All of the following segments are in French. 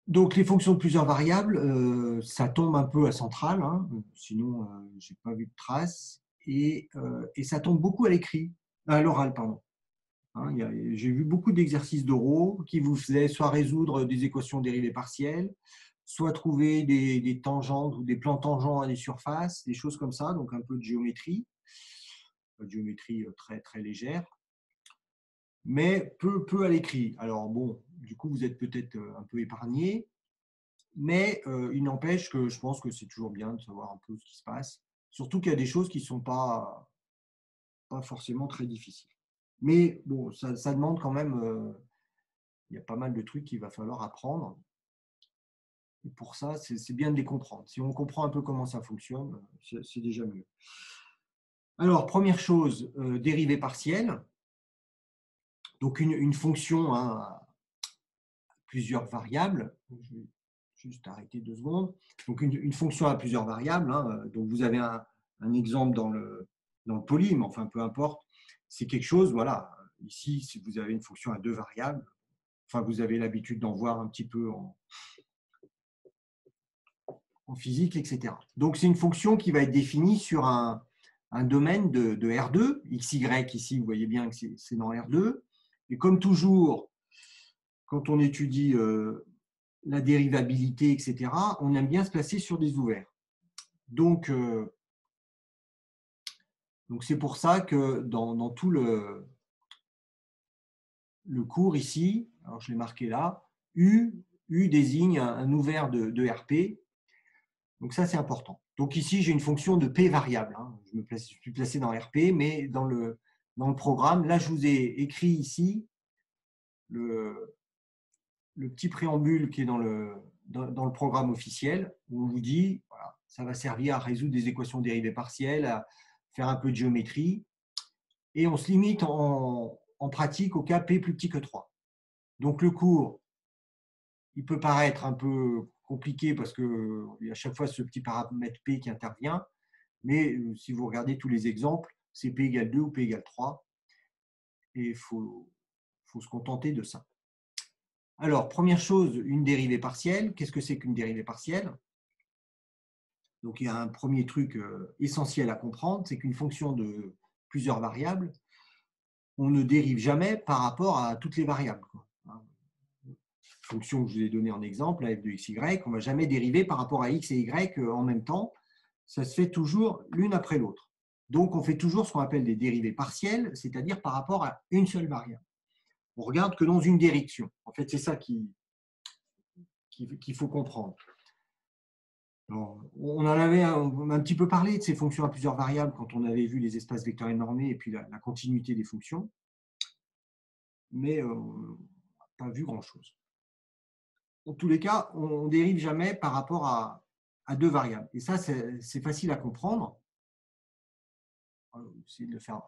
Donc, les fonctions de plusieurs variables, ça tombe un peu à centrale, hein, sinon, je n'ai pas vu de trace. Et ça tombe beaucoup à l'oral, pardon. Hein, j'ai vu beaucoup d'exercices d'oraux qui vous faisaient soit résoudre des équations dérivées partielles, soit trouver des tangentes ou des plans tangents à des surfaces, des choses comme ça, donc un peu de géométrie très, très légère, mais peu à l'écrit. Alors bon, du coup, vous êtes peut-être un peu épargné, mais il n'empêche que je pense que c'est toujours bien de savoir un peu ce qui se passe, surtout qu'il y a des choses qui ne sont pas forcément très difficiles. Mais bon, ça demande quand même, il y a pas mal de trucs qu'il va falloir apprendre. Et pour ça, c'est bien de les comprendre. Si on comprend un peu comment ça fonctionne, c'est déjà mieux. Alors, première chose, dérivée partielle. Donc, une fonction, hein, à plusieurs variables. Je vais juste arrêter 2 secondes. Donc, une fonction à plusieurs variables. Hein, donc, vous avez un exemple dans le poly, mais enfin, peu importe. C'est quelque chose, voilà. Ici, si vous avez une fonction à 2 variables, enfin, vous avez l'habitude d'en voir un petit peu en physique, etc. Donc, c'est une fonction qui va être définie sur un domaine de R2, XY ici, vous voyez bien que c'est dans R2. Et comme toujours, quand on étudie la dérivabilité, etc., on aime bien se placer sur des ouverts. Donc, c'est pour ça que dans tout le cours ici, alors je l'ai marqué là, U désigne un ouvert de RP. Donc ça, c'est important. Donc ici, j'ai une fonction de P variable. Hein. Je suis placé dans RP, mais dans le programme, là, je vous ai écrit ici le petit préambule qui est dans le programme officiel, où on vous dit, voilà, ça va servir à résoudre des équations dérivées partielles, à faire un peu de géométrie, et on se limite en pratique au cas P plus petit que 3. Donc le cours, il peut paraître un peu compliqué parce qu'il y a à chaque fois ce petit paramètre P qui intervient, mais si vous regardez tous les exemples, c'est P égale 2 ou P égale 3, et il faut se contenter de ça. Alors, première chose, une dérivée partielle. Qu'est-ce que c'est qu'une dérivée partielle? Donc, il y a un premier truc essentiel à comprendre, c'est qu'une fonction de plusieurs variables, on ne dérive jamais par rapport à toutes les variables. Fonction que je vous ai donnée en exemple, la f de xy, on ne va jamais dériver par rapport à x et y en même temps. Ça se fait toujours l'une après l'autre. Donc, on fait toujours ce qu'on appelle des dérivées partielles, c'est-à-dire par rapport à une seule variable. On regarde que dans une direction. En fait, c'est ça qu'il faut comprendre. Alors, on en avait un petit peu parlé de ces fonctions à plusieurs variables quand on avait vu les espaces vectoriels normés et puis la continuité des fonctions, mais on n'a pas vu grand-chose. En tous les cas, on ne dérive jamais par rapport à 2 variables. Et ça, c'est facile à comprendre. Je vais essayer de le faire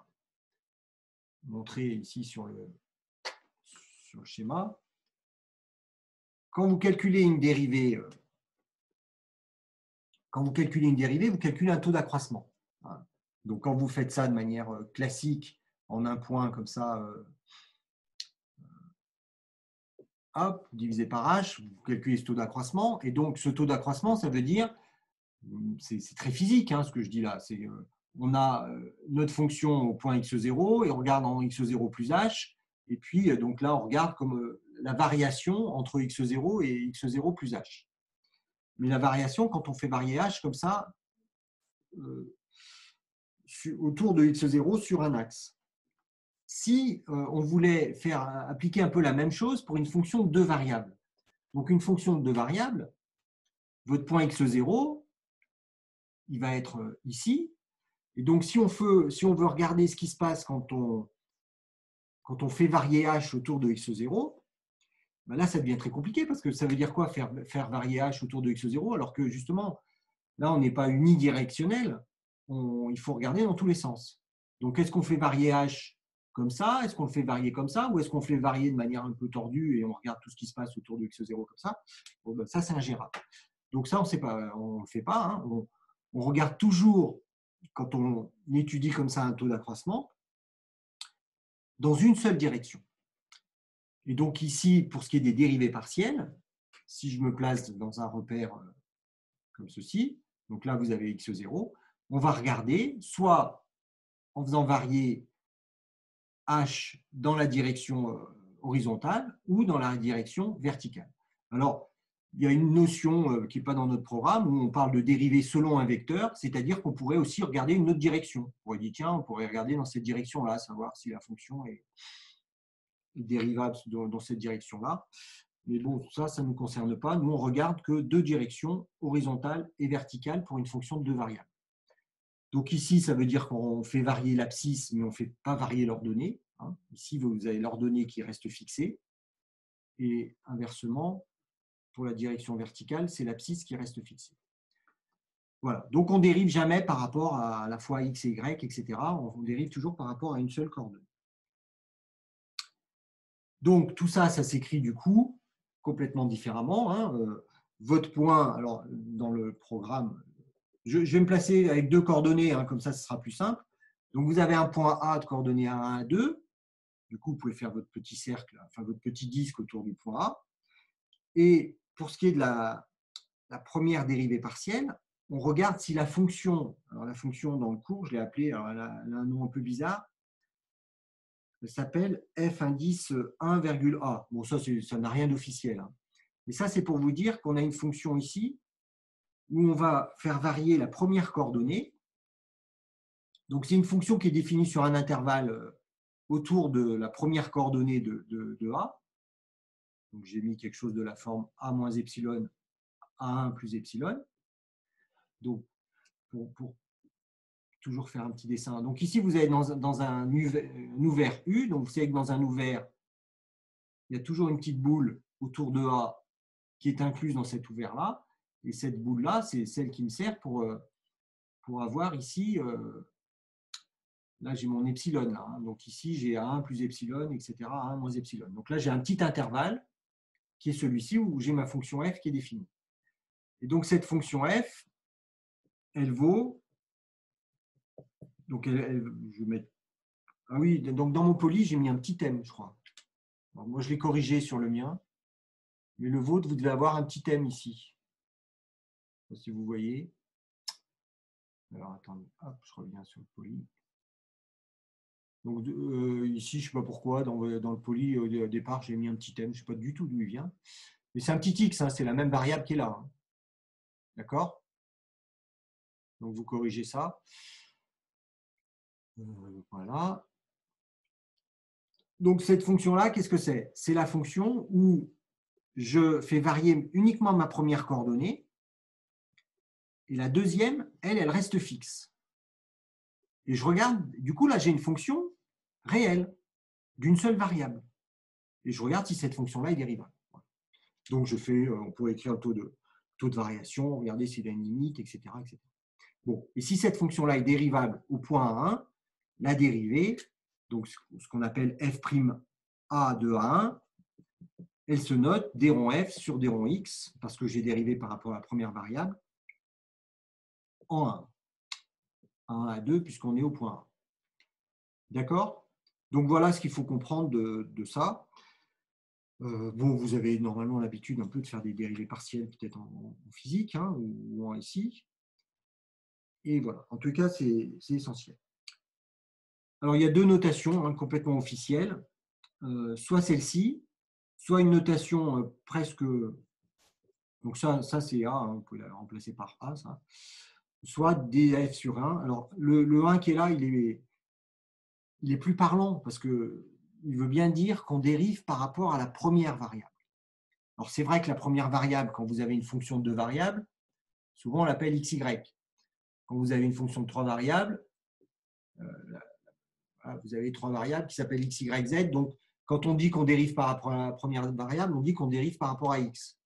montrer ici sur le schéma. Quand vous calculez une dérivée, vous calculez un taux d'accroissement. Donc, quand vous faites ça de manière classique, en un point comme ça, hop, divisé par h, vous calculez ce taux d'accroissement. Et donc, ce taux d'accroissement, ça veut dire, c'est très physique ce que je dis là, c'est on a notre fonction au point x0 et on regarde en x0 plus h. Et puis, donc là, on regarde comme la variation entre x0 et x0 plus h. Mais la variation, quand on fait varier h comme ça, autour de x0 sur un axe. Si on voulait faire appliquer un peu la même chose pour une fonction de 2 variables. Donc, une fonction de 2 variables, votre point x0, il va être ici. Et donc, si on veut regarder ce qui se passe quand on fait varier h autour de x0, ben là, ça devient très compliqué parce que ça veut dire quoi faire varier h autour de x0 alors que justement, là, on n'est pas unidirectionnel. Il faut regarder dans tous les sens. Donc, est-ce qu'on fait varier h comme ça? Est-ce qu'on le fait varier comme ça? Ou est-ce qu'on le fait varier de manière un peu tordue et on regarde tout ce qui se passe autour de x0 comme ça? Bon, ben, ça, c'est ingérable. Donc, ça, on ne le fait pas. On regarde toujours, quand on étudie comme ça un taux d'accroissement, dans une seule direction. Et donc, ici, pour ce qui est des dérivées partielles, si je me place dans un repère comme ceci, donc là, vous avez x0, on va regarder soit en faisant varier h dans la direction horizontale ou dans la direction verticale. Alors, il y a une notion qui n'est pas dans notre programme où on parle de dérivée selon un vecteur, c'est-à-dire qu'on pourrait aussi regarder une autre direction. On pourrait dire, tiens, on pourrait regarder dans cette direction-là, savoir si la fonction est dérivable dans cette direction-là. Mais bon, ça ne nous concerne pas. Nous, on regarde que deux directions, horizontale et verticale, pour une fonction de deux variables. Donc ici, ça veut dire qu'on fait varier l'abscisse, mais on ne fait pas varier l'ordonnée. Ici, vous avez l'ordonnée qui reste fixée. Et inversement, pour la direction verticale, c'est l'abscisse qui reste fixée. Voilà. Donc on ne dérive jamais par rapport à la fois x et y, etc. On dérive toujours par rapport à une seule coordonnée. Donc tout ça, ça s'écrit du coup complètement différemment. Votre point, alors dans le programme, je vais me placer avec deux coordonnées, comme ça, ce sera plus simple. Donc vous avez un point A de coordonnées 1, 2. Du coup, vous pouvez faire votre petit cercle, enfin votre petit disque autour du point A. Et pour ce qui est de la première dérivée partielle, on regarde si la fonction, alors la fonction dans le cours, je l'ai appelée, alors elle a un nom un peu bizarre, elle s'appelle f indice 1,a. Bon, ça n'a rien d'officiel. Mais ça, c'est pour vous dire qu'on a une fonction ici où on va faire varier la première coordonnée. Donc, c'est une fonction qui est définie sur un intervalle autour de la première coordonnée de A. Donc, j'ai mis quelque chose de la forme A moins epsilon, A1 plus epsilon. Donc, pour toujours faire un petit dessin. Donc, ici, vous êtes dans un ouvert U. Donc, vous savez que dans un ouvert, il y a toujours une petite boule autour de A qui est incluse dans cet ouvert-là. Et cette boule-là, c'est celle qui me sert pour avoir ici, là j'ai mon epsilon. Là, Donc ici, j'ai A1 plus epsilon, etc., A1 moins epsilon. Donc là, j'ai un petit intervalle qui est celui-ci où j'ai ma fonction f qui est définie. Et donc cette fonction f, elle vaut, donc je vais mettre, ah oui, donc dans mon poly, j'ai mis un petit m, je crois. Alors moi, je l'ai corrigé sur le mien, mais le vôtre, vous devez avoir un petit m ici. Je ne sais pas si vous voyez. Alors attendez, hop, je reviens sur le poly. Donc ici, je ne sais pas pourquoi, dans le poly, au départ, j'ai mis un petit m, je ne sais pas du tout d'où il vient. Mais c'est un petit x, c'est la même variable qui est là. D'accord? Donc vous corrigez ça. Voilà. Donc cette fonction-là, qu'est-ce que c'est? C'est la fonction où je fais varier uniquement ma première coordonnée et la deuxième, elle reste fixe. Et je regarde, du coup, là, j'ai une fonction réelle d'une seule variable. Et je regarde si cette fonction-là est dérivable. Donc, je fais, on pourrait écrire un taux de variation, regarder s'il a une limite, etc., etc. Bon, et si cette fonction-là est dérivable au point 1, la dérivée, donc ce qu'on appelle f'(a) de A1, elle se note d rond f sur d rond x, parce que j'ai dérivé par rapport à la première variable, en 1. 1 à 2, puisqu'on est au point 1. D'accord? Donc voilà ce qu'il faut comprendre de ça. Bon, vous avez normalement l'habitude un peu de faire des dérivées partielles, peut-être en physique ou en SI. Et voilà, en tout cas, c'est essentiel. Alors, il y a deux notations complètement officielles. Soit celle-ci, soit une notation presque... Donc ça c'est A, on peut la remplacer par A, ça. Soit df sur 1. Alors, le 1 qui est là, il est plus parlant parce qu'il veut bien dire qu'on dérive par rapport à la première variable. Alors, c'est vrai que la première variable, quand vous avez une fonction de deux variables, souvent on l'appelle xy. Quand vous avez une fonction de trois variables, vous avez trois variables qui s'appellent x, y, z. Donc, quand on dit qu'on dérive par rapport à la première variable, on dit qu'on dérive par rapport à x.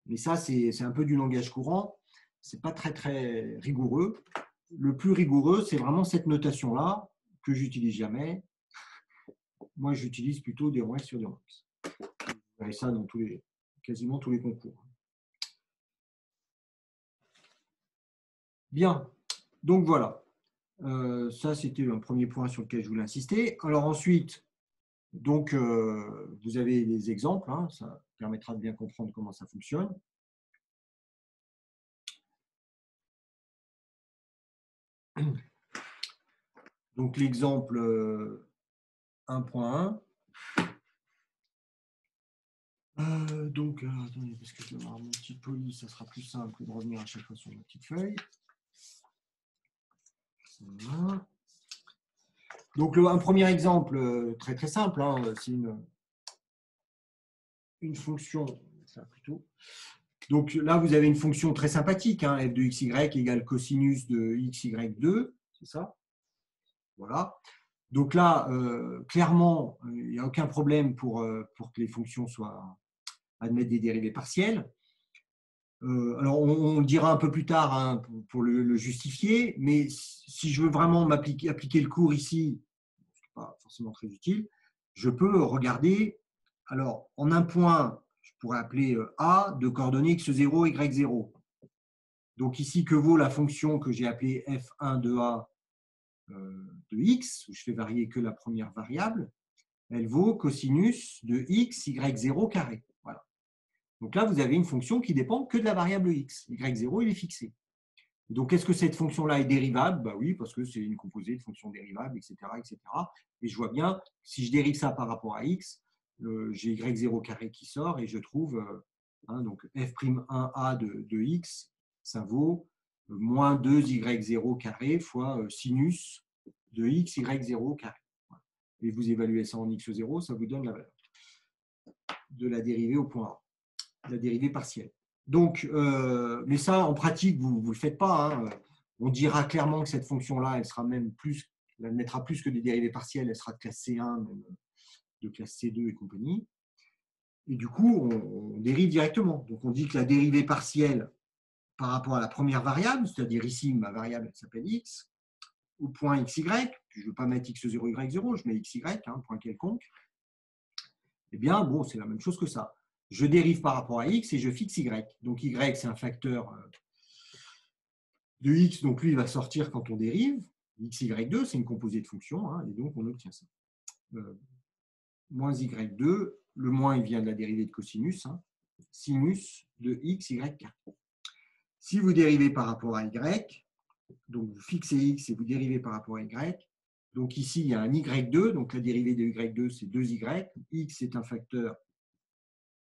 Mais ça, c'est un peu du langage courant. Ce n'est pas très, très rigoureux. Le plus rigoureux, c'est vraiment cette notation-là que j'utilise jamais. Moi, j'utilise plutôt des ronds sur des ronds. Vous avez ça dans quasiment tous les concours. Bien. Donc, voilà. Ça, c'était un premier point sur lequel je voulais insister. Alors ensuite, donc, vous avez des exemples. permettra de bien comprendre comment ça fonctionne. Donc l'exemple 1.1. Donc, attendez, parce que je vais avoir mon petit poli, ça sera plus simple de revenir à chaque fois sur ma petite feuille. Voilà. Donc, un premier exemple très très simple, hein, c'est une fonction, ça plutôt. Donc là, vous avez une fonction très sympathique, hein, f de xy égale cosinus de xy2, c'est ça? Voilà. Donc là, clairement, il n'y a aucun problème pour que les fonctions admettent des dérivées partielles. Alors, on le dira un peu plus tard, hein, pour le justifier, mais si je veux vraiment appliquer le cours ici, ce n'est pas forcément très utile, je peux regarder, alors en un point, je pourrais appeler A de coordonnées x0, y0. Donc ici, que vaut la fonction que j'ai appelée f1 de A de x, où je fais varier que la première variable, elle vaut cosinus de x, y0 carré. Voilà. Donc là, vous avez une fonction qui dépend que de la variable x. Y0, il est fixé. Donc, est-ce que cette fonction-là est dérivable? Bah oui, parce que c'est une composée de fonctions dérivables, etc., etc. Et je vois bien, si je dérive ça par rapport à x, j'ai y0 carré qui sort et je trouve, donc f'1a de x, ça vaut moins 2y0 carré fois sinus de x, y0 carré. Et vous évaluez ça en x0, ça vous donne la valeur de la dérivée au point A. La dérivée partielle. Donc, mais ça, en pratique, vous ne le faites pas. Hein. On dira clairement que cette fonction-là, elle sera même plus, elle mettra plus que des dérivées partielles, elle sera de classe C1, même de classe C2 et compagnie. Et du coup, on dérive directement. Donc, on dit que la dérivée partielle par rapport à la première variable, c'est-à-dire ici, ma variable, elle s'appelle x, au point xy, puis je ne veux pas mettre x0, y0, je mets xy, hein, point quelconque, eh bien, bon, c'est la même chose que ça. Je dérive par rapport à x et je fixe y. Donc y, c'est un facteur de x, donc lui, il va sortir quand on dérive. xy2, c'est une composée de fonctions, hein, et donc on obtient ça. Moins y2, le moins, il vient de la dérivée de cosinus, hein, sinus de x, y carré. Si vous dérivez par rapport à y, donc vous fixez x et vous dérivez par rapport à y, donc ici, il y a un y2, donc la dérivée de y2, c'est 2y. X est un facteur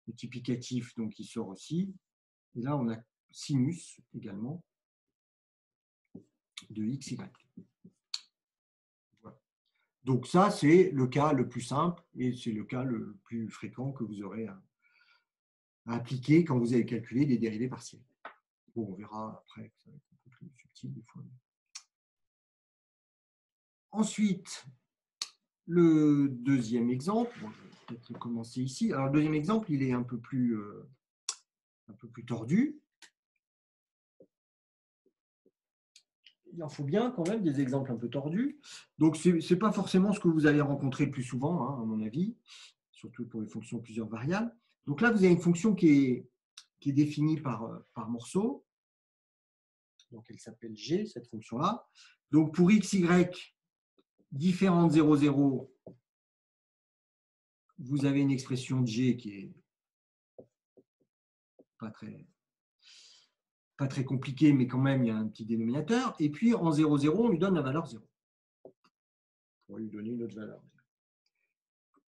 multiplicatif, donc il sort aussi. Et là, on a sinus également de xy. Voilà. Donc ça, c'est le cas le plus simple et c'est le cas le plus fréquent que vous aurez à appliquer quand vous allez calculer des dérivées partielles. Bon, on verra après que ça va être un peu plus subtil des fois. Ensuite, le deuxième exemple, bon, je vais peut-être commencer ici. Alors, le deuxième exemple, il est un peu plus tordu. Il en faut bien quand même des exemples un peu tordus. Donc, ce n'est pas forcément ce que vous allez rencontrer le plus souvent, hein, à mon avis, surtout pour les fonctions plusieurs variables. Donc là, vous avez une fonction qui est définie par morceau. Donc, elle s'appelle G, cette fonction-là. Donc, pour x, y différent de 0, 0, vous avez une expression de G qui est pas très compliquée, mais quand même, il y a un petit dénominateur. Et puis, en 0, 0, on lui donne la valeur 0. On pourrait lui donner une autre valeur.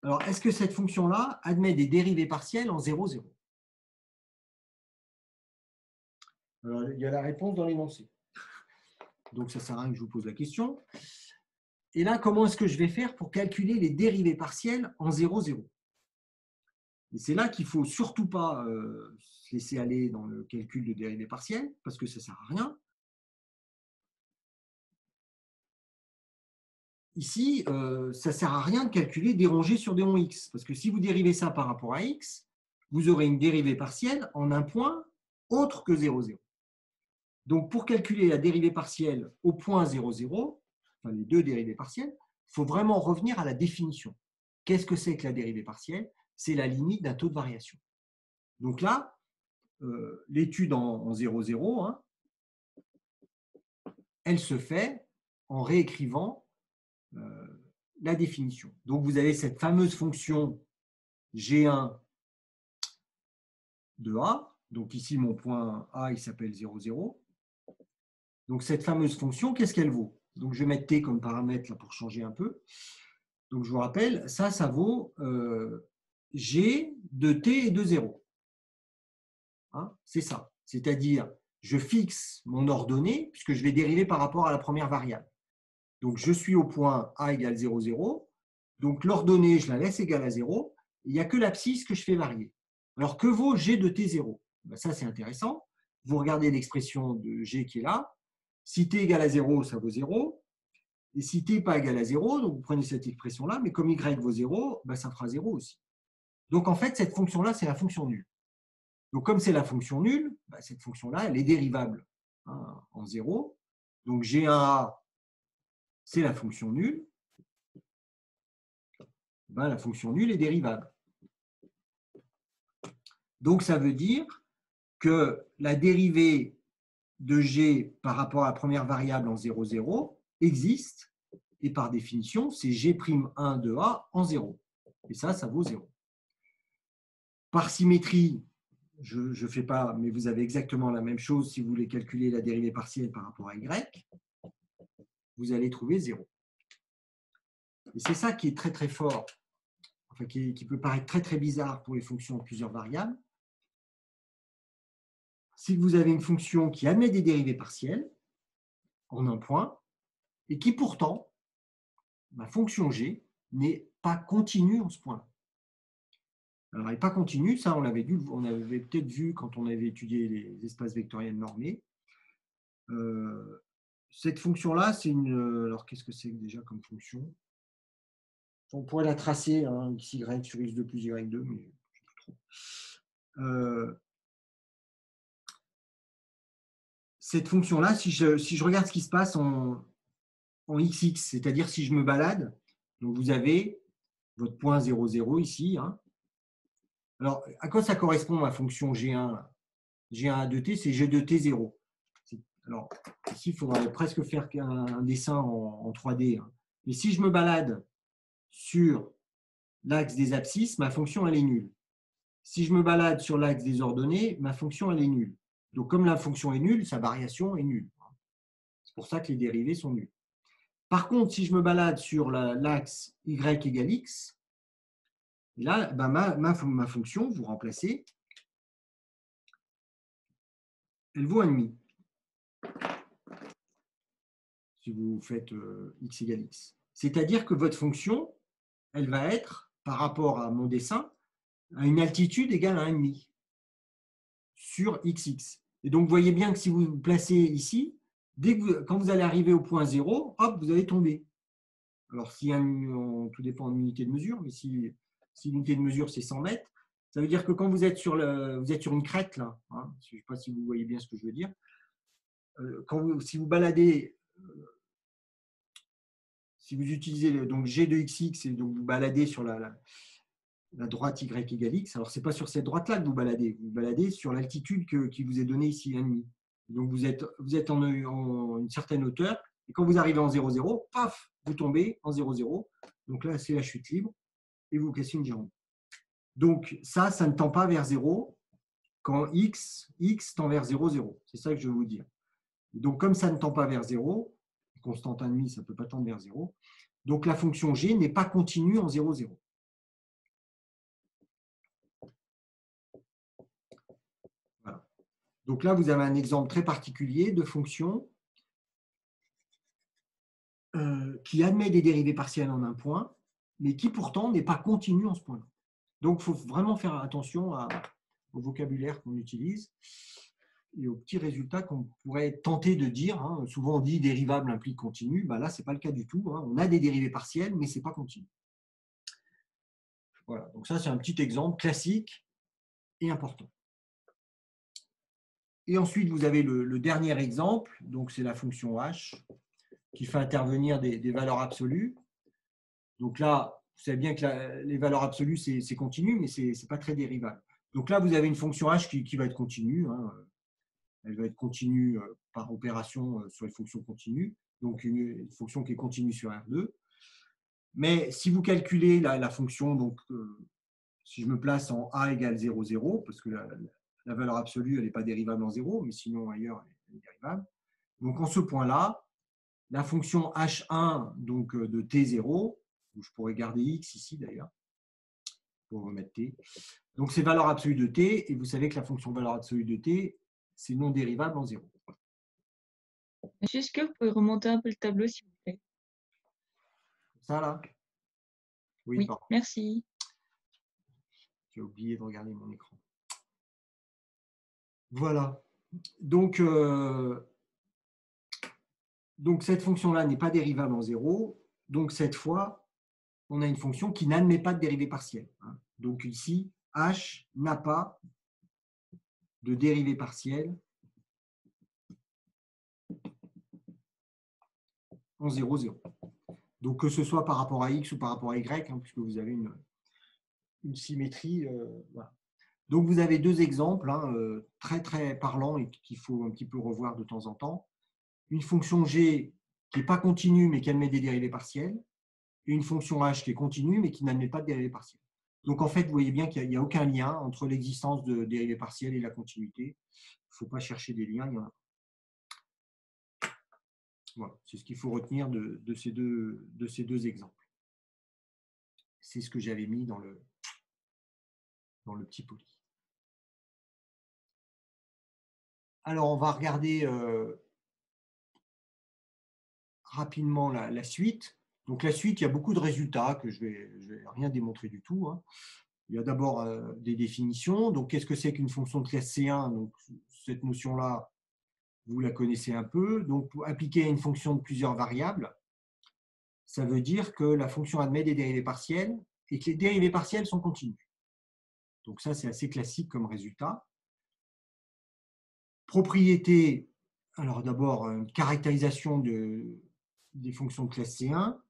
Alors, est-ce que cette fonction-là admet des dérivées partielles en 0, 0? Alors, il y a la réponse dans l'énoncé. Donc, ça ne sert à rien que je vous pose la question. Et là, comment est-ce que je vais faire pour calculer les dérivées partielles en 0, 0? Et c'est là qu'il ne faut surtout pas se laisser aller dans le calcul de dérivées partielles, parce que ça ne sert à rien. Ici, ça ne sert à rien de calculer des rongées sur des ronds x, parce que si vous dérivez ça par rapport à x, vous aurez une dérivée partielle en un point autre que 0, 0. Donc, pour calculer la dérivée partielle au point 0, 0, enfin les deux dérivées partielles, il faut vraiment revenir à la définition. Qu'est-ce que c'est que la dérivée partielle? C'est la limite d'un taux de variation. Donc là, l'étude en 0, 0, hein, elle se fait en réécrivant la définition. Donc, vous avez cette fameuse fonction G1 de A. Donc ici, mon point A, il s'appelle 0, 0. Donc cette fameuse fonction, qu'est-ce qu'elle vaut? Donc je vais mettre t comme paramètre là, pour changer un peu. Donc je vous rappelle, ça vaut g de t et de 0. Hein, c'est ça. C'est-à-dire, je fixe mon ordonnée, puisque je vais dériver par rapport à la première variable. Donc je suis au point a égale 0, 0. Donc l'ordonnée, je la laisse égale à 0. Il n'y a que l'abscisse que je fais varier. Alors que vaut g de t0? Ben, ça, c'est intéressant. Vous regardez l'expression de g qui est là. Si t égale à 0, ça vaut 0. Et si t n'est pas égal à 0, donc vous prenez cette expression-là, mais comme y vaut 0, ben ça fera 0 aussi. Donc en fait, cette fonction-là, c'est la fonction nulle. Donc comme c'est la fonction nulle, ben cette fonction-là, elle est dérivable en 0. Donc G1A, c'est la fonction nulle. Ben, la fonction nulle est dérivable. Donc ça veut dire que la dérivée de G par rapport à la première variable en 0, 0 existe, et par définition, c'est G'1 de A en 0. Et ça vaut 0. Par symétrie, je ne fais pas, mais vous avez exactement la même chose si vous voulez calculer la dérivée partielle par rapport à Y, vous allez trouver 0. Et c'est ça qui est très très fort, enfin qui peut paraître très très bizarre pour les fonctions en plusieurs variables. Si vous avez une fonction qui admet des dérivées partielles en un point, et qui pourtant, ma fonction G, n'est pas continue en ce point. Alors, elle n'est pas continue, ça on avait peut-être vu quand on avait étudié les espaces vectoriels normés. Cette fonction-là, c'est une. Alors, qu'est-ce que c'est déjà comme fonction? On pourrait la tracer, hein, xy sur x2 plus y2, mais je ne sais plus trop. Cette fonction-là, si je regarde ce qui se passe en xx, c'est-à-dire si je me balade, donc vous avez votre point 0, 0 ici. Hein. Alors, à quoi ça correspond ma fonction G1? G1 de t, c'est G de t 0. Alors, ici, il faudrait presque faire un dessin en 3D. Hein. Mais si je me balade sur l'axe des abscisses, ma fonction, elle est nulle. Si je me balade sur l'axe des ordonnées, ma fonction, elle est nulle. Donc, comme la fonction est nulle, sa variation est nulle. C'est pour ça que les dérivées sont nulles. Par contre, si je me balade sur l'axe y égale x, là, ben ma fonction, vous remplacez, elle vaut 1,5. Si vous faites x égale x. C'est-à-dire que votre fonction, elle va être, par rapport à mon dessin, à une altitude égale à 1,5 sur xx. Et donc, vous voyez bien que si vous vous placez ici, quand vous allez arriver au point 0, hop, vous allez tomber. Alors, tout dépend de l'unité de mesure, mais si l'unité de mesure, c'est 100 mètres, ça veut dire que quand vous êtes sur une crête, là, hein, je ne sais pas si vous voyez bien ce que je veux dire, si vous baladez, si vous utilisez donc G de xx et donc vous baladez sur la droite y égale x, alors ce n'est pas sur cette droite-là que vous baladez sur l'altitude qui vous est donnée ici, 1,5. Donc vous êtes en une certaine hauteur, et quand vous arrivez en 0, 0, paf, vous tombez en 0, 0. Donc là, c'est la chute libre, et vous cassez une jambe. Donc ça ne tend pas vers 0 quand x tend vers 0, 0. C'est ça que je veux vous dire. Donc comme ça ne tend pas vers 0, constante 1,5, ça ne peut pas tendre vers 0. Donc la fonction g n'est pas continue en 0, 0. Voilà. Donc là, vous avez un exemple très particulier de fonction qui admet des dérivées partielles en un point, mais qui pourtant n'est pas continue en ce point-là. Donc il faut vraiment faire attention au vocabulaire qu'on utilise et aux petits résultats qu'on pourrait tenter de dire. Hein. Souvent on dit dérivable implique continu, ben là ce n'est pas le cas du tout. Hein. On a des dérivées partielles, mais ce n'est pas continu. Voilà, donc ça c'est un petit exemple classique et important. Et ensuite vous avez le dernier exemple, donc c'est la fonction h qui fait intervenir des valeurs absolues. Donc là, vous savez bien que les valeurs absolues c'est continu, mais ce n'est pas très dérivable. Donc là vous avez une fonction h qui va être continue. Hein. Elle va être continue par opération sur les fonctions continues, donc une fonction qui est continue sur R2. Mais si vous calculez la fonction, donc si je me place en A égale 0, 0, parce que la valeur absolue, elle n'est pas dérivable en 0, mais sinon ailleurs, elle est dérivable. Donc en ce point-là, la fonction h1 donc, de t0, où je pourrais garder x ici d'ailleurs, pour remettre t. Donc c'est valeur absolue de t, et vous savez que la fonction valeur absolue de t, c'est non dérivable en 0. Monsieur, est-ce que vous pouvez remonter un peu le tableau, s'il vous plaît? Ça là? Oui, Oui, pardon. merci. J'ai oublié de regarder mon écran. Voilà. Donc cette fonction-là n'est pas dérivable en 0. Donc cette fois, on a une fonction qui n'admet pas de dérivée partielle. Donc ici, h n'a pas de dérivée partielle en 0, 0. Donc que ce soit par rapport à x ou par rapport à y, puisque vous avez une symétrie. Voilà. Donc vous avez deux exemples très très parlants et qu'il faut un petit peu revoir de temps en temps. Une fonction g qui n'est pas continue mais qui admet des dérivées partielles, et une fonction h qui est continue mais qui n'admet pas de dérivée partielle. Donc en fait, vous voyez bien qu'il n'y a aucun lien entre l'existence de dérivées partielles et la continuité. Il ne faut pas chercher des liens, il y en a. Voilà, c'est ce qu'il faut retenir de ces deux exemples. C'est ce que j'avais mis dans le petit poli. Alors, on va regarder rapidement la suite. Donc, la suite, il y a beaucoup de résultats que je vais rien démontrer du tout. Il y a d'abord des définitions. Donc, qu'est-ce que c'est qu'une fonction de classe C1? Donc, cette notion-là, vous la connaissez un peu. Donc, pour appliquer à une fonction de plusieurs variables, ça veut dire que la fonction admet des dérivées partielles et que les dérivées partielles sont continues. Donc, ça, c'est assez classique comme résultat. Propriété, alors d'abord, une caractérisation des fonctions de classe C1.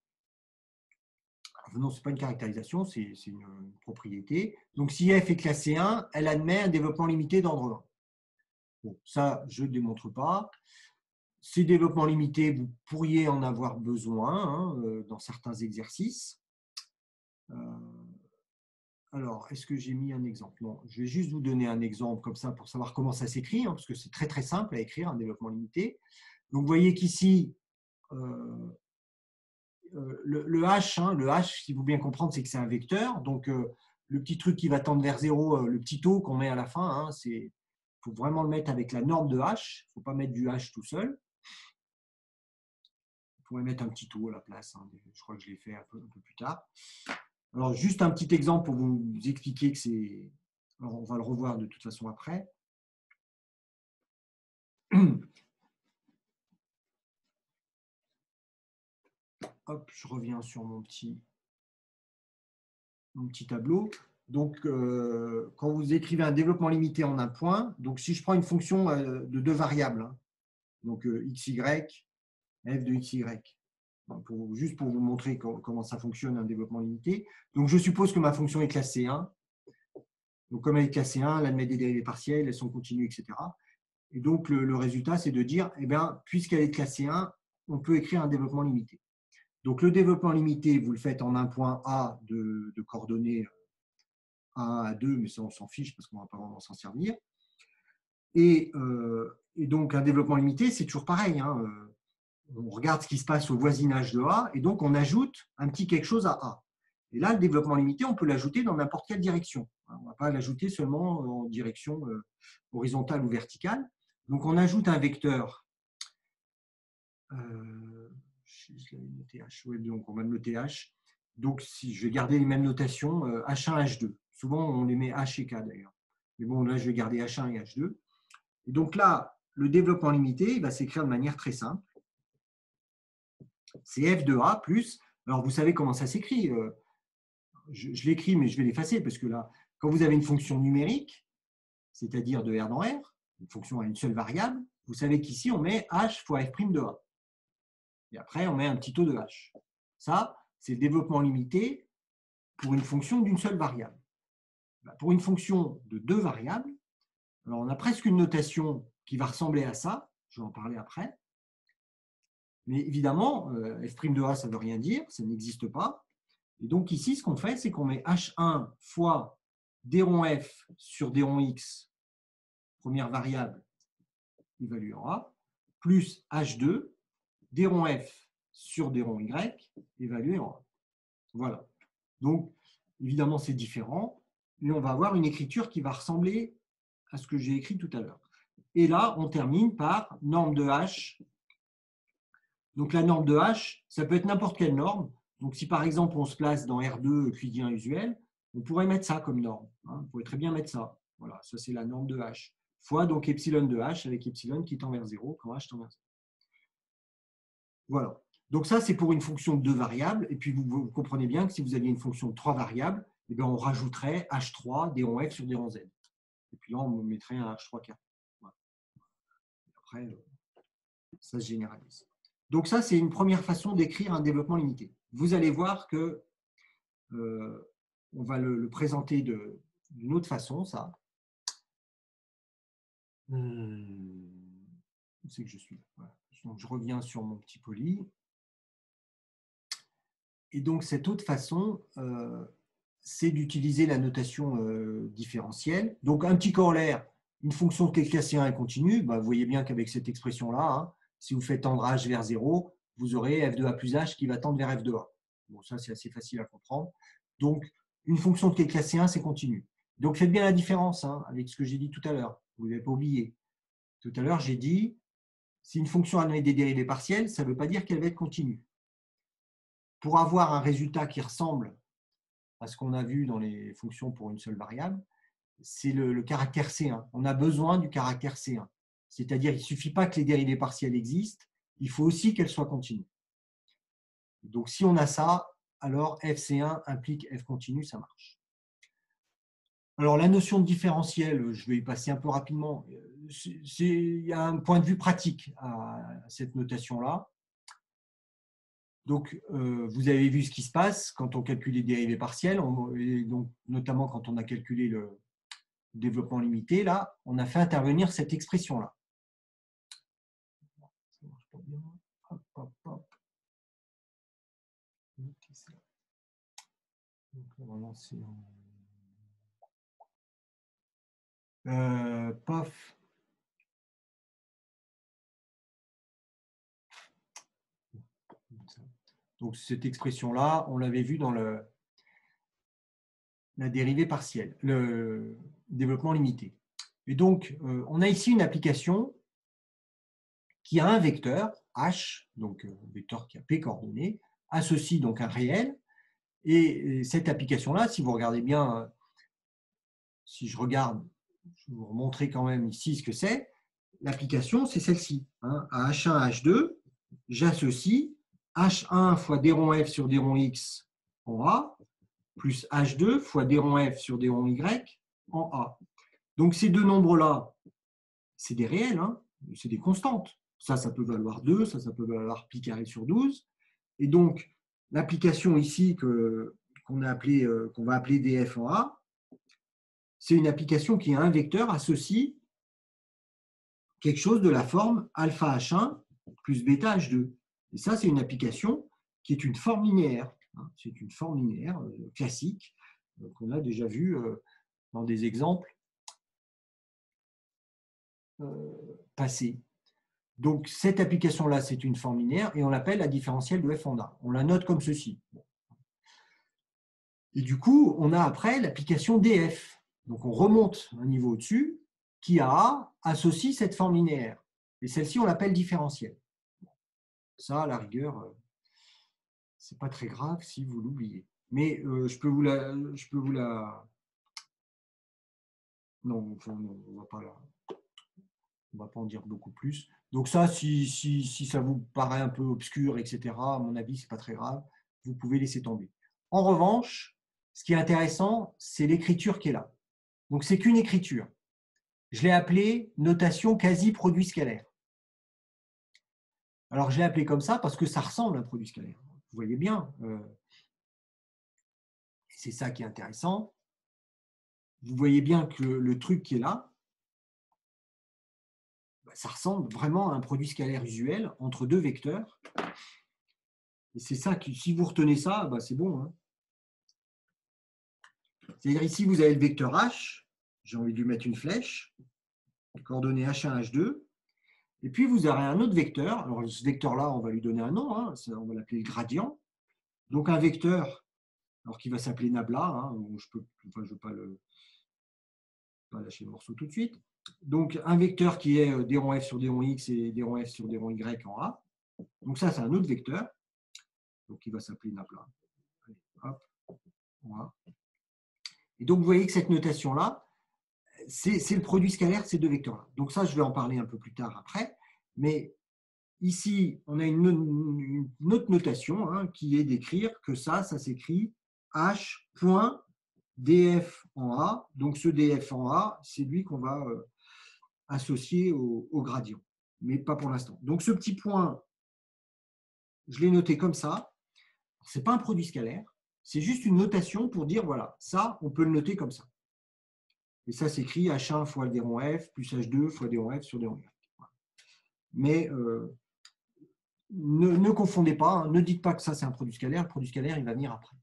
Non, ce n'est pas une caractérisation, c'est une propriété. Donc, si f est classe C1, elle admet un développement limité d'ordre 1. Bon, ça, je ne démontre pas. Ces développements limités, vous pourriez en avoir besoin dans certains exercices. Alors, est-ce que j'ai mis un exemple? Non, je vais juste vous donner un exemple comme ça pour savoir comment ça s'écrit, parce que c'est très très simple à écrire, un développement limité. Donc, vous voyez qu'ici, le H, si vous bien comprendre, c'est que c'est un vecteur. Donc, le petit truc qui va tendre vers 0, le petit taux qu'on met à la fin, il faut vraiment le mettre avec la norme de H. Il ne faut pas mettre du H tout seul. Vous pouvez mettre un petit taux à la place. Je crois que je l'ai fait un peu plus tard. Alors, juste un petit exemple pour vous expliquer que c'est… Alors, on va le revoir de toute façon après. Hop, je reviens sur mon petit tableau. Donc, quand vous écrivez un développement limité en un point, donc si je prends une fonction de deux variables, donc xy, f de xy, juste pour vous montrer comment ça fonctionne un développement limité. Donc, je suppose que ma fonction est classée 1. Donc, comme elle est classée 1, elle admet des dérivées partielles, elles sont continues, etc. Et donc, le résultat, c'est de dire, eh bien, puisqu'elle est classée 1, on peut écrire un développement limité. Donc, le développement limité, vous le faites en un point A de coordonnées 1 à 2, mais ça, on s'en fiche parce qu'on ne va pas vraiment s'en servir. Et donc, un développement limité, c'est toujours pareil. On regarde ce qui se passe au voisinage de A, et donc on ajoute un petit quelque chose à A. Et là, le développement limité, on peut l'ajouter dans n'importe quelle direction. On ne va pas l'ajouter seulement en direction horizontale ou verticale. Donc, on ajoute un vecteur. Je l'avais noté H. Oui, donc, on va le noter H. Donc, si je vais garder les mêmes notations, H1, H2. Souvent, on les met H et K d'ailleurs. Mais bon, là, je vais garder H1 et H2. Et donc là, le développement limité, il va s'écrire de manière très simple. C'est f de A plus, alors vous savez comment ça s'écrit. Je l'écris, mais je vais l'effacer parce que là, quand vous avez une fonction numérique, c'est-à-dire de R dans R, une fonction à une seule variable, vous savez qu'ici, on met H fois f' de A. Et après, on met un petit taux de H. Ça, c'est le développement limité pour une fonction d'une seule variable. Pour une fonction de deux variables, alors on a presque une notation qui va ressembler à ça, je vais en parler après. Mais évidemment, f' de A, ça ne veut rien dire, ça n'existe pas. Et donc ici, ce qu'on fait, c'est qu'on met H1 fois d rond f sur d rond x première variable évaluée en A, plus H2, des ronds F sur des ronds Y, évalués en A. Voilà. Donc, évidemment, c'est différent, mais on va avoir une écriture qui va ressembler à ce que j'ai écrit tout à l'heure. Et là, on termine par norme de H. Donc, la norme de H, ça peut être n'importe quelle norme. Donc, si par exemple, on se place dans R2 euclidien usuel, on pourrait mettre ça comme norme. On pourrait très bien mettre ça. Voilà, ça c'est la norme de H. Fois donc epsilon de H avec epsilon qui tend vers 0 quand H tend vers 0. Voilà. Donc ça, c'est pour une fonction de 2 variables. Et puis, vous comprenez bien que si vous aviez une fonction de 3 variables, eh bien, on rajouterait H3 des ronds F sur des ronds Z. Et puis là, on mettrait un H3 carré. Voilà. Après, ça se généralise. Donc ça, c'est une première façon d'écrire un développement limité. Vous allez voir que on va le présenter d'une autre façon, ça. Où c'est que je suis? Voilà. Donc, je reviens sur mon petit poly. Et donc, cette autre façon, c'est d'utiliser la notation différentielle. Donc, un petit corollaire, une fonction de K-C1 est continue. Bah, vous voyez bien qu'avec cette expression-là, hein, si vous faites tendre H vers 0, vous aurez f de A plus H qui va tendre vers f de A. Bon, ça, c'est assez facile à comprendre. Donc, une fonction de K-C1, c'est continu. Donc, faites bien la différence hein, avec ce que j'ai dit tout à l'heure. Vous n'avez pas oublié. Tout à l'heure, j'ai dit, si une fonction a des dérivées partielles, ça ne veut pas dire qu'elle va être continue. Pour avoir un résultat qui ressemble à ce qu'on a vu dans les fonctions pour une seule variable, c'est le caractère C1. On a besoin du caractère C1. C'est-à-dire qu'il ne suffit pas que les dérivées partielles existent, il faut aussi qu'elles soient continues. Donc, si on a ça, alors FC1 implique F continu, ça marche. Alors, la notion de différentiel, je vais y passer un peu rapidement. Il y a un point de vue pratique à cette notation-là. Donc, vous avez vu ce qui se passe quand on calcule les dérivées partielles, et donc, notamment quand on a calculé le développement limité, là, on a fait intervenir cette expression-là. Ça marche pas bien. Hop, hop, hop. Donc, on va lancer POF. Donc, cette expression-là, on l'avait vue dans la dérivée partielle, le développement limité. Et donc, on a ici une application qui a un vecteur, H, donc un vecteur qui a P coordonnées, associe donc un réel. Et cette application-là, si vous regardez bien, si je regarde, je vais vous remontrer quand même ici ce que c'est. L'application, c'est celle-ci. Hein. À H1, H2, j'associe H1 fois d rond F sur d rond X en A, plus H2 fois d rond F sur d rond Y en A. Donc, ces deux nombres-là, c'est des réels, hein, c'est des constantes. Ça peut valoir 2, ça peut valoir pi carré sur 12. Et donc, l'application ici qu'on va appeler df en A, c'est une application qui a un vecteur associe quelque chose de la forme alpha H1 plus bêta H2. Et ça, c'est une application qui est une forme linéaire. C'est une forme linéaire classique qu'on a déjà vu dans des exemples passés. Donc, cette application-là, c'est une forme linéaire et on l'appelle la différentielle de f en A. On la note comme ceci. Et du coup, on a après l'application df. Donc, on remonte un niveau au-dessus qui associe cette forme linéaire. Et celle-ci, on l'appelle différentielle. Ça, à la rigueur, c'est pas très grave si vous l'oubliez. Mais je peux vous la. Non, enfin, non, on va pas en dire beaucoup plus. Donc ça, si ça vous paraît un peu obscur, etc., à mon avis, c'est pas très grave. Vous pouvez laisser tomber. En revanche, ce qui est intéressant, c'est l'écriture qui est là. Donc, c'est qu'une écriture. Je l'ai appelée notation quasi-produit scalaire. Alors, je l'ai appelé comme ça parce que ça ressemble à un produit scalaire. Vous voyez bien. C'est ça qui est intéressant. Vous voyez bien que le truc qui est là, ça ressemble vraiment à un produit scalaire usuel entre deux vecteurs. Et c'est ça que, si vous retenez ça, c'est bon. Hein. C'est-à-dire ici, vous avez le vecteur H. J'ai envie de lui mettre une flèche. coordonnées H1, H2. Et puis, vous aurez un autre vecteur. Alors, ce vecteur-là, on va lui donner un nom. Hein, on va l'appeler le gradient. Donc, un vecteur, alors qui va s'appeler nabla. Hein, je ne veux pas lâcher le morceau tout de suite. Donc, un vecteur qui est d rond f sur d rond x et d rond f sur d rond y en A. Donc, ça, c'est un autre vecteur. Donc, il va s'appeler nabla. Allez, hop, en A. Et donc, vous voyez que cette notation-là, c'est le produit scalaire de ces deux vecteurs-là. Donc, ça, je vais en parler un peu plus tard après. Mais ici, on a une autre notation hein, qui est d'écrire que ça s'écrit h.df en A. Donc, ce df en A, c'est lui qu'on va associé au gradient, mais pas pour l'instant. Donc ce petit point, je l'ai noté comme ça. Ce n'est pas un produit scalaire, c'est juste une notation pour dire, voilà, ça, on peut le noter comme ça. Et ça s'écrit H1 fois le d rond f plus H2 fois d rond f sur d rond y. Mais ne confondez pas, hein, ne dites pas que ça, c'est un produit scalaire. Le produit scalaire, il va venir après.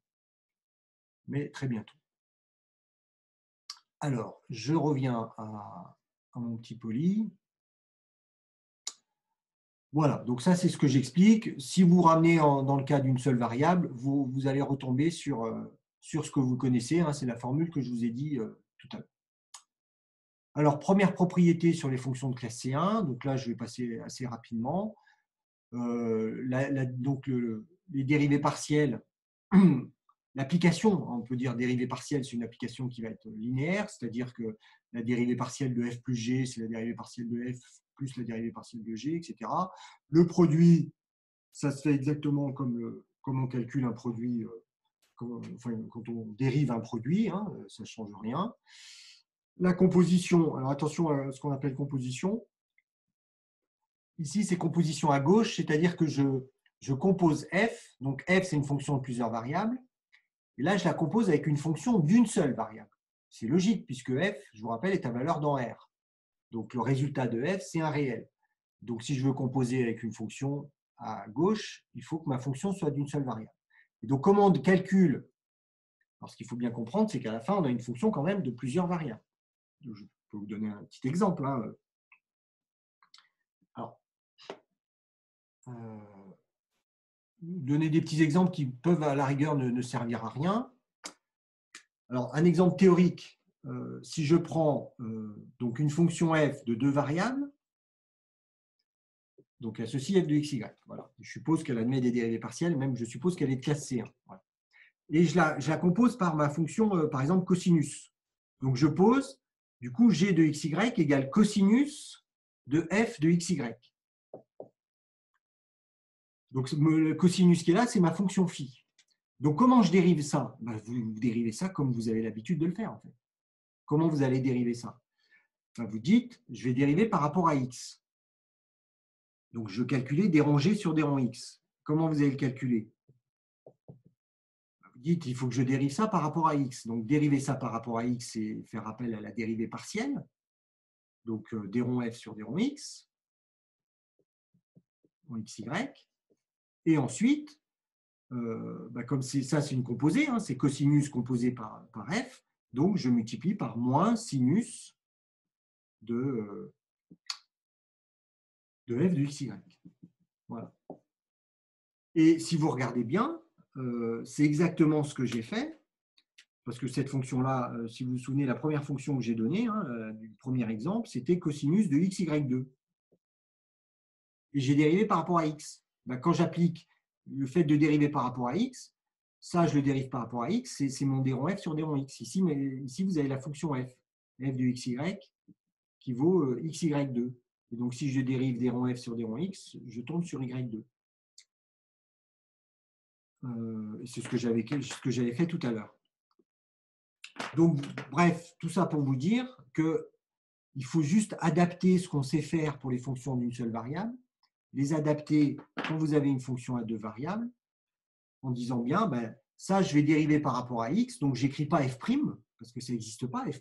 Mais très bientôt. Alors, je reviens à mon petit poly. Voilà, donc ça c'est ce que j'explique. Si vous ramenez dans le cas d'une seule variable, vous allez retomber sur ce que vous connaissez, hein, c'est la formule que je vous ai dit tout à l'heure. Alors, première propriété sur les fonctions de classe C1, donc là je vais passer assez rapidement. Donc les dérivés partiels, l'application, on peut dire dérivée partielle, c'est une application qui va être linéaire, c'est-à-dire que la dérivée partielle de f plus g, c'est la dérivée partielle de f plus la dérivée partielle de g, etc. Le produit, ça se fait exactement comme on calcule un produit, quand on dérive un produit, hein, ça ne change rien. La composition, alors attention à ce qu'on appelle composition. Ici, c'est composition à gauche, c'est-à-dire que je compose f, donc f c'est une fonction de plusieurs variables, et là je la compose avec une fonction d'une seule variable. C'est logique puisque f, je vous rappelle, est à valeur dans R. Donc le résultat de f, c'est un réel. Donc si je veux composer avec une fonction à gauche, il faut que ma fonction soit d'une seule variable. Et donc comment on calcule? Alors ce qu'il faut bien comprendre, c'est qu'à la fin, on a une fonction quand même de plusieurs variables. Donc, je peux vous donner un petit exemple. Hein. Alors, donner des petits exemples qui peuvent à la rigueur ne servir à rien. Alors, un exemple théorique, si je prends donc une fonction f de deux variables, donc ceci f de xy, voilà. Je suppose qu'elle admet des dérivées partielles, même je suppose qu'elle est de classe C1. Voilà. Et je la compose par ma fonction, par exemple, cosinus. Donc je pose, du coup, g de xy égale cosinus de f de xy. Donc le cosinus qui est là, c'est ma fonction phi. Donc comment je dérive ça? Vous dérivez ça comme vous avez l'habitude de le faire, en fait. Comment vous allez dériver ça? Vous dites, je vais dériver par rapport à x. Donc je vais calculer d rond g sur d rond x. Comment vous allez le calculer? Vous dites, il faut que je dérive ça par rapport à x. Donc dériver ça par rapport à x, c'est faire appel à la dérivée partielle. Donc d rond f sur d rond x, en xy. Et ensuite, comme ça, c'est une composée, hein, c'est cosinus composé par f. Donc je multiplie par moins sinus de f de xy. Voilà. Et si vous regardez bien, c'est exactement ce que j'ai fait, parce que cette fonction-là, si vous vous souvenez, la première fonction que j'ai donnée, hein, du premier exemple, c'était cosinus de xy2. Et j'ai dérivé par rapport à x. Quand j'applique le fait de dériver par rapport à x, ça, je le dérive par rapport à x, c'est mon d rond f sur d rond x. Ici, vous avez la fonction f, f de xy, qui vaut xy2. Et donc, si je dérive d rond f sur d rond x, je tombe sur y2. C'est ce que j'avais fait tout à l'heure. Donc, bref, tout ça pour vous dire qu'il faut juste adapter ce qu'on sait faire pour les fonctions d'une seule variable, les adapter quand vous avez une fonction à deux variables, en disant bien, ça, je vais dériver par rapport à x, donc je n'écris pas f', parce que ça n'existe pas, f'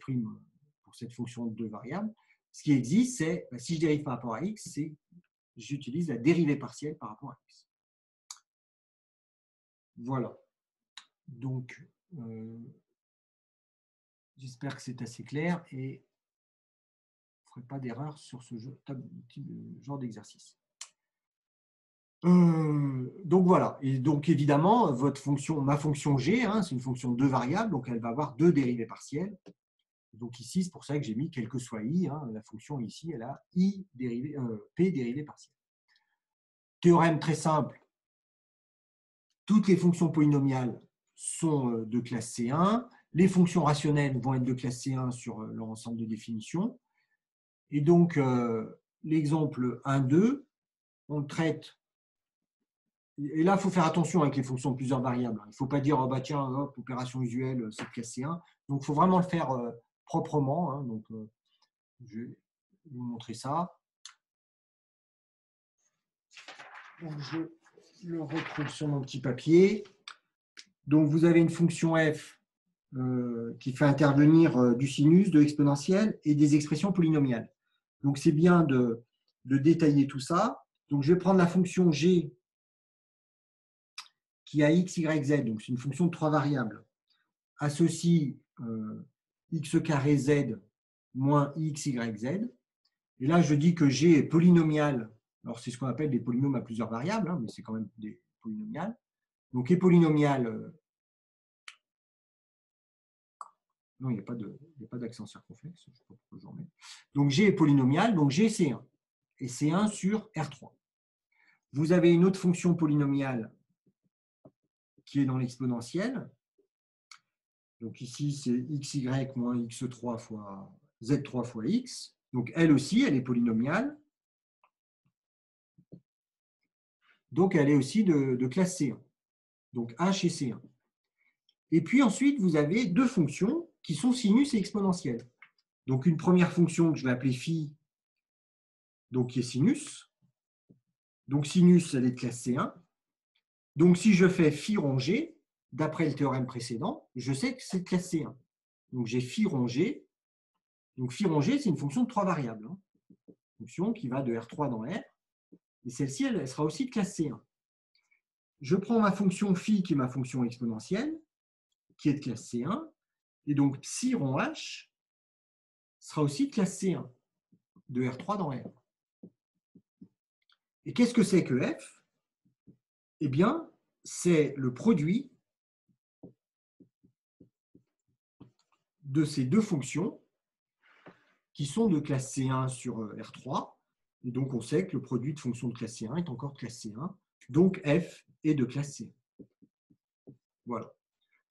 pour cette fonction de deux variables. Ce qui existe, c'est, si je dérive par rapport à x, c'est j'utilise la dérivée partielle par rapport à x. Voilà. Donc, j'espère que c'est assez clair et ferai pas d'erreur sur ce genre d'exercice. Donc voilà, et donc évidemment, ma fonction G, hein, c'est une fonction de deux variables, donc elle va avoir deux dérivées partielles. Donc ici, c'est pour ça que j'ai mis quel que soit I, hein, la fonction ici, elle a P dérivée partielle. Théorème très simple, toutes les fonctions polynomiales sont de classe C1, les fonctions rationnelles vont être de classe C1 sur leur ensemble de définitions, et donc l'exemple 1,2, on le traite. Et là, il faut faire attention avec les fonctions de plusieurs variables. Il ne faut pas dire, oh, bah, tiens, hop, opération usuelle, c'est de classe C1. Donc, il faut vraiment le faire proprement. Hein. Donc, je vais vous montrer ça. Donc, je le retrouve sur mon petit papier. Donc, vous avez une fonction f qui fait intervenir du sinus, de l'exponentielle et des expressions polynomiales. Donc, c'est bien de détailler tout ça. Donc, je vais prendre la fonction g qui a x, y, z, donc c'est une fonction de trois variables, associe x carré z moins x, y, z. Et là, je dis que g est polynomial. Alors, c'est ce qu'on appelle des polynômes à plusieurs variables, hein, mais c'est quand même des polynomiales. Donc, est polynomial. Non, il n'y a pas d'accent circonflexe. Je ne sais pas pourquoi j'en mets. Donc, g est polynomial, donc g c'est 1. Et c'est 1 sur R3. Vous avez une autre fonction polynomiale qui est dans l'exponentielle. Donc ici, c'est xy moins x3 fois z3 fois x. Donc elle aussi, elle est polynomiale. Donc elle est aussi de classe C1. Donc h et C1. Et puis ensuite, vous avez deux fonctions qui sont sinus et exponentielles. Donc une première fonction que je vais appeler phi, donc qui est sinus. Donc sinus, elle est de classe C1. Donc si je fais phi rongé, d'après le théorème précédent, je sais que c'est de classe C1. Donc j'ai phi rongé. Donc phi rongé, c'est une fonction de trois variables. Hein. Fonction qui va de R3 dans R. Et celle-ci, elle sera aussi de classe C1. Je prends ma fonction phi, qui est ma fonction exponentielle, qui est de classe C1. Et donc psi rond h sera aussi de classe C1, de R3 dans R. Et qu'est-ce que c'est que f? Eh bien, c'est le produit de ces deux fonctions qui sont de classe C1 sur R3. Et donc, on sait que le produit de fonctions de classe C1 est encore de classe C1. Donc, f est de classe C1. Voilà.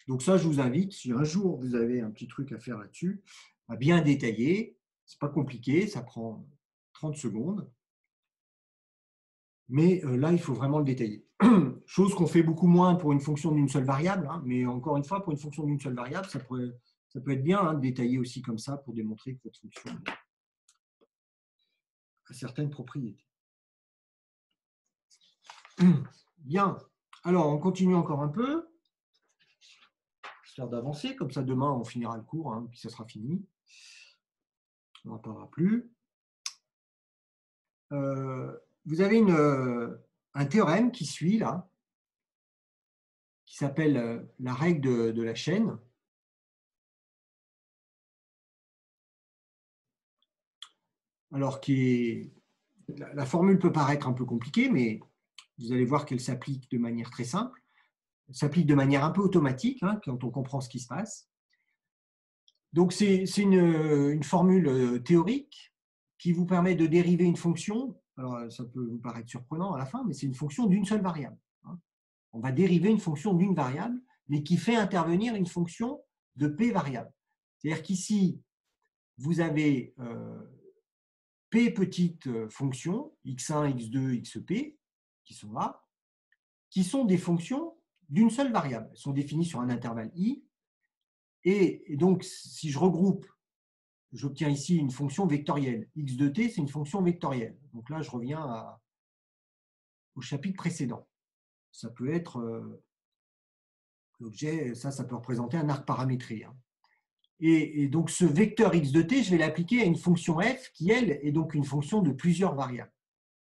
Donc ça, je vous invite, si un jour vous avez un petit truc à faire là-dessus, à bien détailler. Ce n'est pas compliqué, ça prend 30 secondes. Mais là, il faut vraiment le détailler. Chose qu'on fait beaucoup moins pour une fonction d'une seule variable. Hein, mais encore une fois, pour une fonction d'une seule variable, ça peut être bien hein, de détailler aussi comme ça pour démontrer que votre fonction a certaines propriétés. Bien. Alors, on continue encore un peu. Histoire d'avancer. Comme ça, demain, on finira le cours, hein, puis ça sera fini. On n'en parlera plus. Vous avez un théorème qui suit là, qui s'appelle la règle de la chaîne. Alors, la formule peut paraître un peu compliquée, mais vous allez voir qu'elle s'applique de manière très simple. Elle s'applique de manière un peu automatique hein, quand on comprend ce qui se passe. Donc, c'est une formule théorique qui vous permet de dériver une fonction. Alors, ça peut vous paraître surprenant à la fin, mais c'est une fonction d'une seule variable. Hein. On va dériver une fonction d'une variable, mais qui fait intervenir une fonction de P variable. C'est-à-dire qu'ici, vous avez P petites fonctions, x1, x2, xp, qui sont là, qui sont des fonctions d'une seule variable. Elles sont définies sur un intervalle i. Et donc, si je regroupe, j'obtiens ici une fonction vectorielle. x de t, c'est une fonction vectorielle. Donc là, je reviens au chapitre précédent. Ça peut être l'objet, ça peut représenter un arc paramétré. Hein. Et donc, ce vecteur x de t, je vais l'appliquer à une fonction f qui, elle, est donc une fonction de plusieurs variables.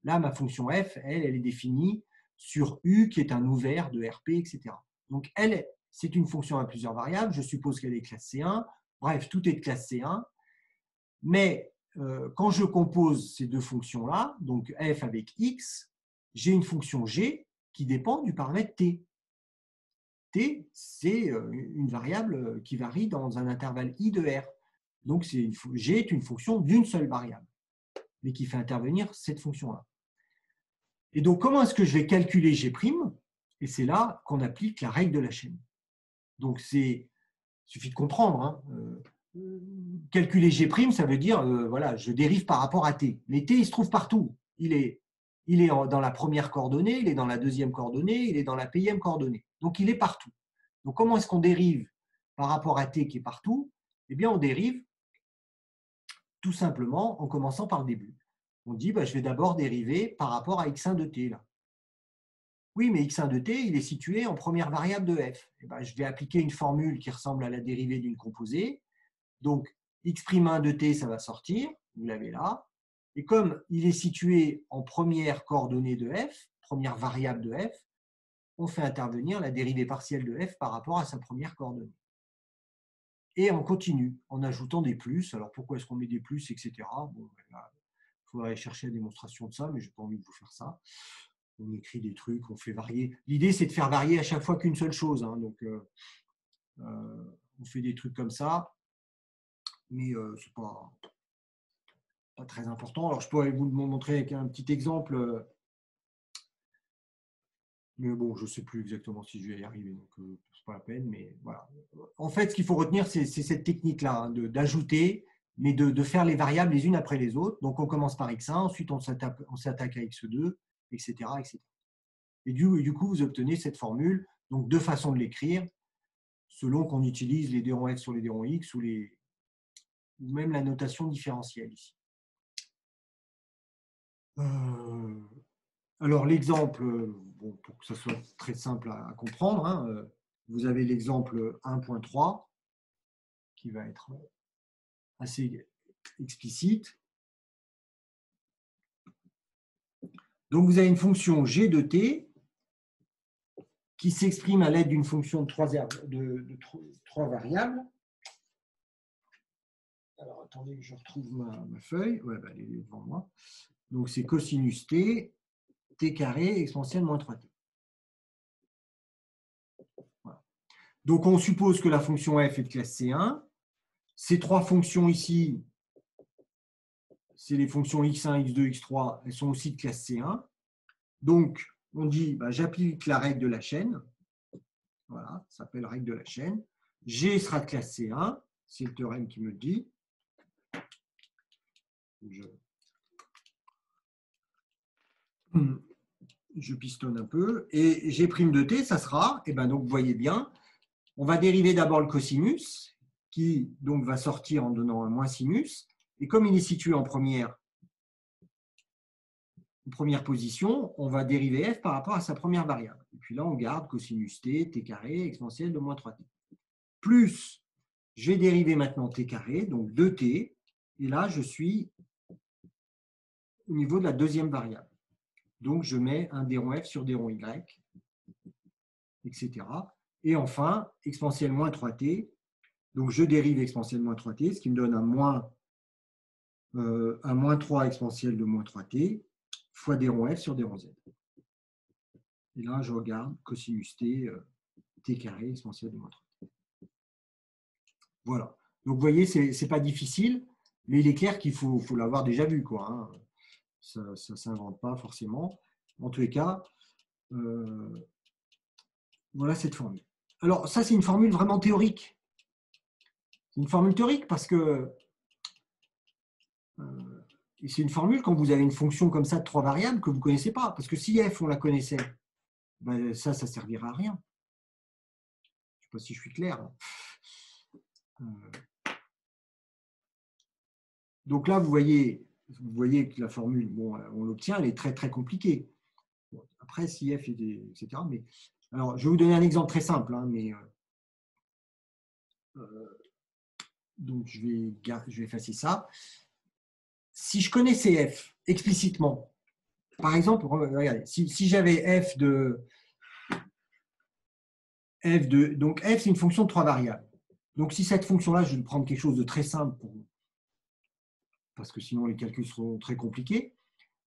Là, ma fonction f, elle est définie sur u, qui est un ouvert de Rp, etc. Donc, elle, c'est une fonction à plusieurs variables. Je suppose qu'elle est classe C1. Bref, tout est de classe C1. Mais quand je compose ces deux fonctions-là, donc f avec x, j'ai une fonction g qui dépend du paramètre t. T, c'est une variable qui varie dans un intervalle i de r. Donc, g est une fonction d'une seule variable, mais qui fait intervenir cette fonction-là. Et donc, comment est-ce que je vais calculer g'? Et c'est là qu'on applique la règle de la chaîne. Donc, il suffit de comprendre. Hein. Calculer g', ça veut dire, voilà, je dérive par rapport à t. Mais t, il se trouve partout. Il est dans la première coordonnée, il est dans la deuxième coordonnée, il est dans la pème coordonnée. Donc, il est partout. Donc, comment est-ce qu'on dérive par rapport à t qui est partout? Eh bien, on dérive tout simplement en commençant par le début. On dit, je vais d'abord dériver par rapport à x1 de t. Là. Oui, mais x1 de t, il est situé en première variable de f. Je vais appliquer une formule qui ressemble à la dérivée d'une composée. Donc, x'1 de t, ça va sortir. Vous l'avez là. Et comme il est situé en première coordonnée de f, première variable de f, on fait intervenir la dérivée partielle de f par rapport à sa première coordonnée. Et on continue en ajoutant des plus. Alors, pourquoi est-ce qu'on met des plus, etc. Bon, il faudrait chercher la démonstration de ça, mais je n'ai pas envie de vous faire ça. On écrit des trucs, on fait varier. L'idée, c'est de faire varier à chaque fois qu'une seule chose. Hein. Donc, on fait des trucs comme ça, mais ce n'est pas très important. Alors, je pourrais vous le montrer avec un petit exemple, mais bon, je ne sais plus exactement si je vais y arriver, donc ce n'est pas la peine. Mais voilà. En fait, ce qu'il faut retenir, c'est cette technique-là, hein, d'ajouter, mais de faire les variables les unes après les autres. Donc, on commence par x1, ensuite on s'attaque à x2, etc., etc. Et du coup, vous obtenez cette formule, donc deux façons de l'écrire, selon qu'on utilise les dérons f sur les dérons x ou même la notation différentielle ici. Alors, l'exemple, bon, pour que ça soit très simple à comprendre, hein, vous avez l'exemple 1.3 qui va être assez explicite. Donc, vous avez une fonction g de t qui s'exprime à l'aide d'une fonction de trois variables. Alors, attendez que je retrouve ma feuille. Ouais, elle est devant moi. Donc, c'est cosinus t, t carré, exponentielle moins 3t. Voilà. Donc, on suppose que la fonction f est de classe C1. Ces trois fonctions ici, c'est les fonctions x1, x2, x3, elles sont aussi de classe C1. Donc, on dit, j'applique la règle de la chaîne. Voilà, ça s'appelle règle de la chaîne. G sera de classe C1, c'est le théorème qui me le dit. Je pistonne un peu. Et G' de t, ça sera, donc vous voyez bien, on va dériver d'abord le cosinus, qui donc va sortir en donnant un moins sinus. Et comme il est situé en première position, on va dériver f par rapport à sa première variable. Et puis là, on garde cosinus t, t carré, exponentielle de moins 3t. Plus, je vais dériver maintenant t carré, donc 2t. Et là, je suis au niveau de la deuxième variable. Donc, je mets un déron f sur déron y, etc. Et enfin, exponentielle moins 3t. Donc, je dérive exponentielle moins 3t, ce qui me donne un moins 3 exponentielle de moins 3t fois déron f sur déron z. Et là, je regarde cosinus t, t carré, exponentielle de moins 3t. Voilà. Donc, vous voyez, ce n'est pas difficile, mais il est clair qu'il faut l'avoir déjà vu, quoi, hein. Ça ne s'invente pas forcément. En tous les cas, voilà cette formule. Alors, ça, c'est une formule vraiment théorique. C'est une formule théorique parce que c'est une formule quand vous avez une fonction comme ça de trois variables que vous ne connaissez pas. Parce que si f, on la connaissait, ça ne servira à rien. Je ne sais pas si je suis clair. Donc là, vous voyez que la formule, bon, on l'obtient, elle est très, très compliquée. Bon, après, si f, etc. Mais, alors, je vais vous donner un exemple très simple, hein, mais donc je vais effacer ça. Si je connaissais f explicitement, par exemple, regardez, si j'avais f de. Donc f, c'est une fonction de trois variables. Donc si cette fonction-là, je vais prendre quelque chose de très simple parce que sinon les calculs seront très compliqués.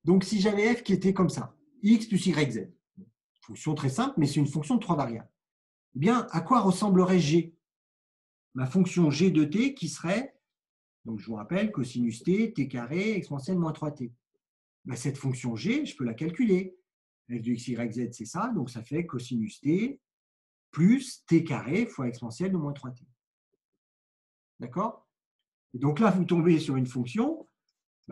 Donc, si j'avais f qui était comme ça, x plus yz, fonction très simple, mais c'est une fonction de 3 variables, eh bien, à quoi ressemblerait g? Ma fonction g de t qui serait, donc je vous rappelle, cosinus t, t carré, exponentielle moins 3t. Ben, cette fonction g, je peux la calculer. f de x, y, z, c'est ça, donc ça fait cosinus t plus t carré fois exponentielle de moins 3t. D'accord? Et donc là, vous tombez sur une fonction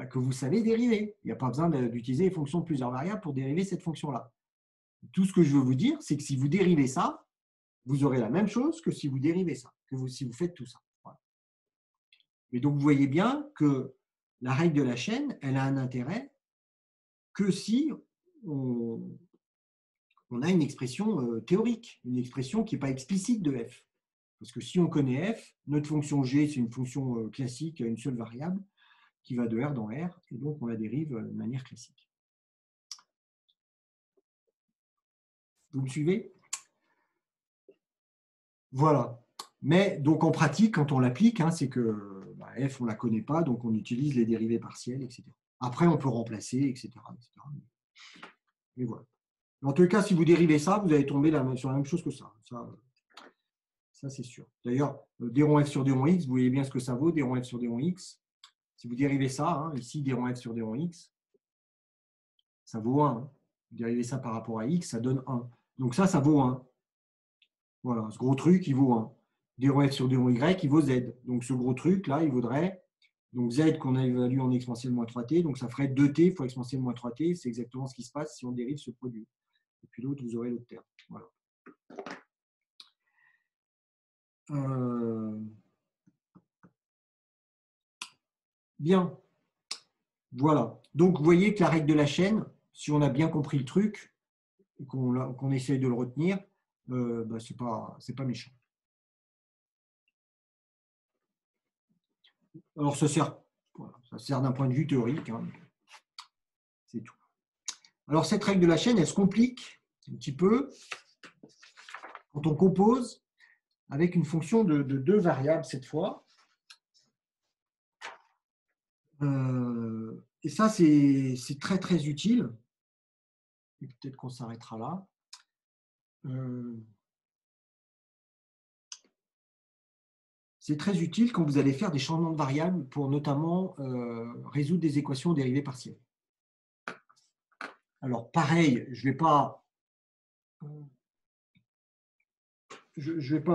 que vous savez dériver. Il n'y a pas besoin d'utiliser les fonctions de plusieurs variables pour dériver cette fonction-là. Tout ce que je veux vous dire, c'est que si vous dérivez ça, vous aurez la même chose que si vous dérivez ça, si vous faites tout ça. Voilà. Et donc, vous voyez bien que la règle de la chaîne, elle a un intérêt que si on a une expression théorique, une expression qui n'est pas explicite de f. Parce que si on connaît f, notre fonction g, c'est une fonction classique à une seule variable qui va de R dans R, et donc on la dérive de manière classique. Vous me suivez? Voilà. Mais donc en pratique, quand on l'applique, c'est que f, on ne la connaît pas, donc on utilise les dérivées partielles, etc. Après, on peut remplacer, etc. Mais voilà. En tout cas, si vous dérivez ça, vous allez tomber sur la même chose que ça. Ça c'est sûr. D'ailleurs, d rond f sur d rond x, vous voyez bien ce que ça vaut, d rond f sur d rond x. Si vous dérivez ça, ici, d rond f sur d rond x, ça vaut 1. Vous dérivez ça par rapport à x, ça donne 1. Donc ça vaut 1. Voilà, ce gros truc, il vaut 1. D rond f sur d rond y, il vaut z. Donc ce gros truc, là, il vaudrait, donc z qu'on a évalué en exponentielle moins 3t, donc ça ferait 2t fois exponentielle moins 3t. C'est exactement ce qui se passe si on dérive ce produit. Et puis l'autre, vous aurez l'autre terme. Voilà. Bien. Voilà. Donc, vous voyez que la règle de la chaîne, si on a bien compris le truc, et qu'on essaye de le retenir, c'est pas méchant. Alors, ça sert d'un point de vue théorique. C'est tout. Alors, cette règle de la chaîne, elle se complique un petit peu quand on compose avec une fonction de 2 variables cette fois. Et ça, c'est très, très utile. Et peut-être qu'on s'arrêtera là. C'est très utile quand vous allez faire des changements de variables pour notamment résoudre des équations dérivées partielles. Alors, pareil, je ne vais pas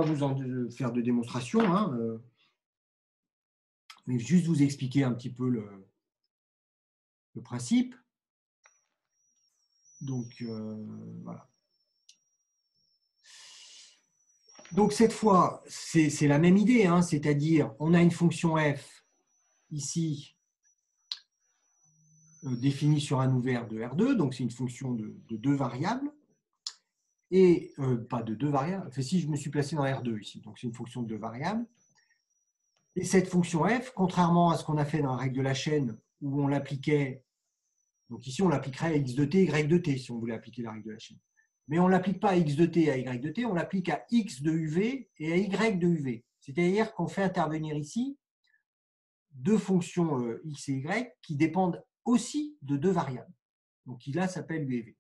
vous faire de démonstration, mais juste vous expliquer un petit peu le principe. Donc, voilà. Donc, cette fois, c'est la même idée, c'est-à-dire, on a une fonction f ici définie sur un ouvert de R2, donc c'est une fonction de 2 variables. Et pas de 2 variables, enfin, si je me suis placé dans R2 ici, donc c'est une fonction de 2 variables. Et cette fonction f, contrairement à ce qu'on a fait dans la règle de la chaîne, où on l'appliquait, donc ici on l'appliquerait à x de t, y de t, si on voulait appliquer la règle de la chaîne. Mais on ne l'applique pas à x de t et à y de t, on l'applique à x de uv et à y de uv. C'est-à-dire qu'on fait intervenir ici 2 fonctions x et y qui dépendent aussi de 2 variables. Donc qui là s'appelle u et v.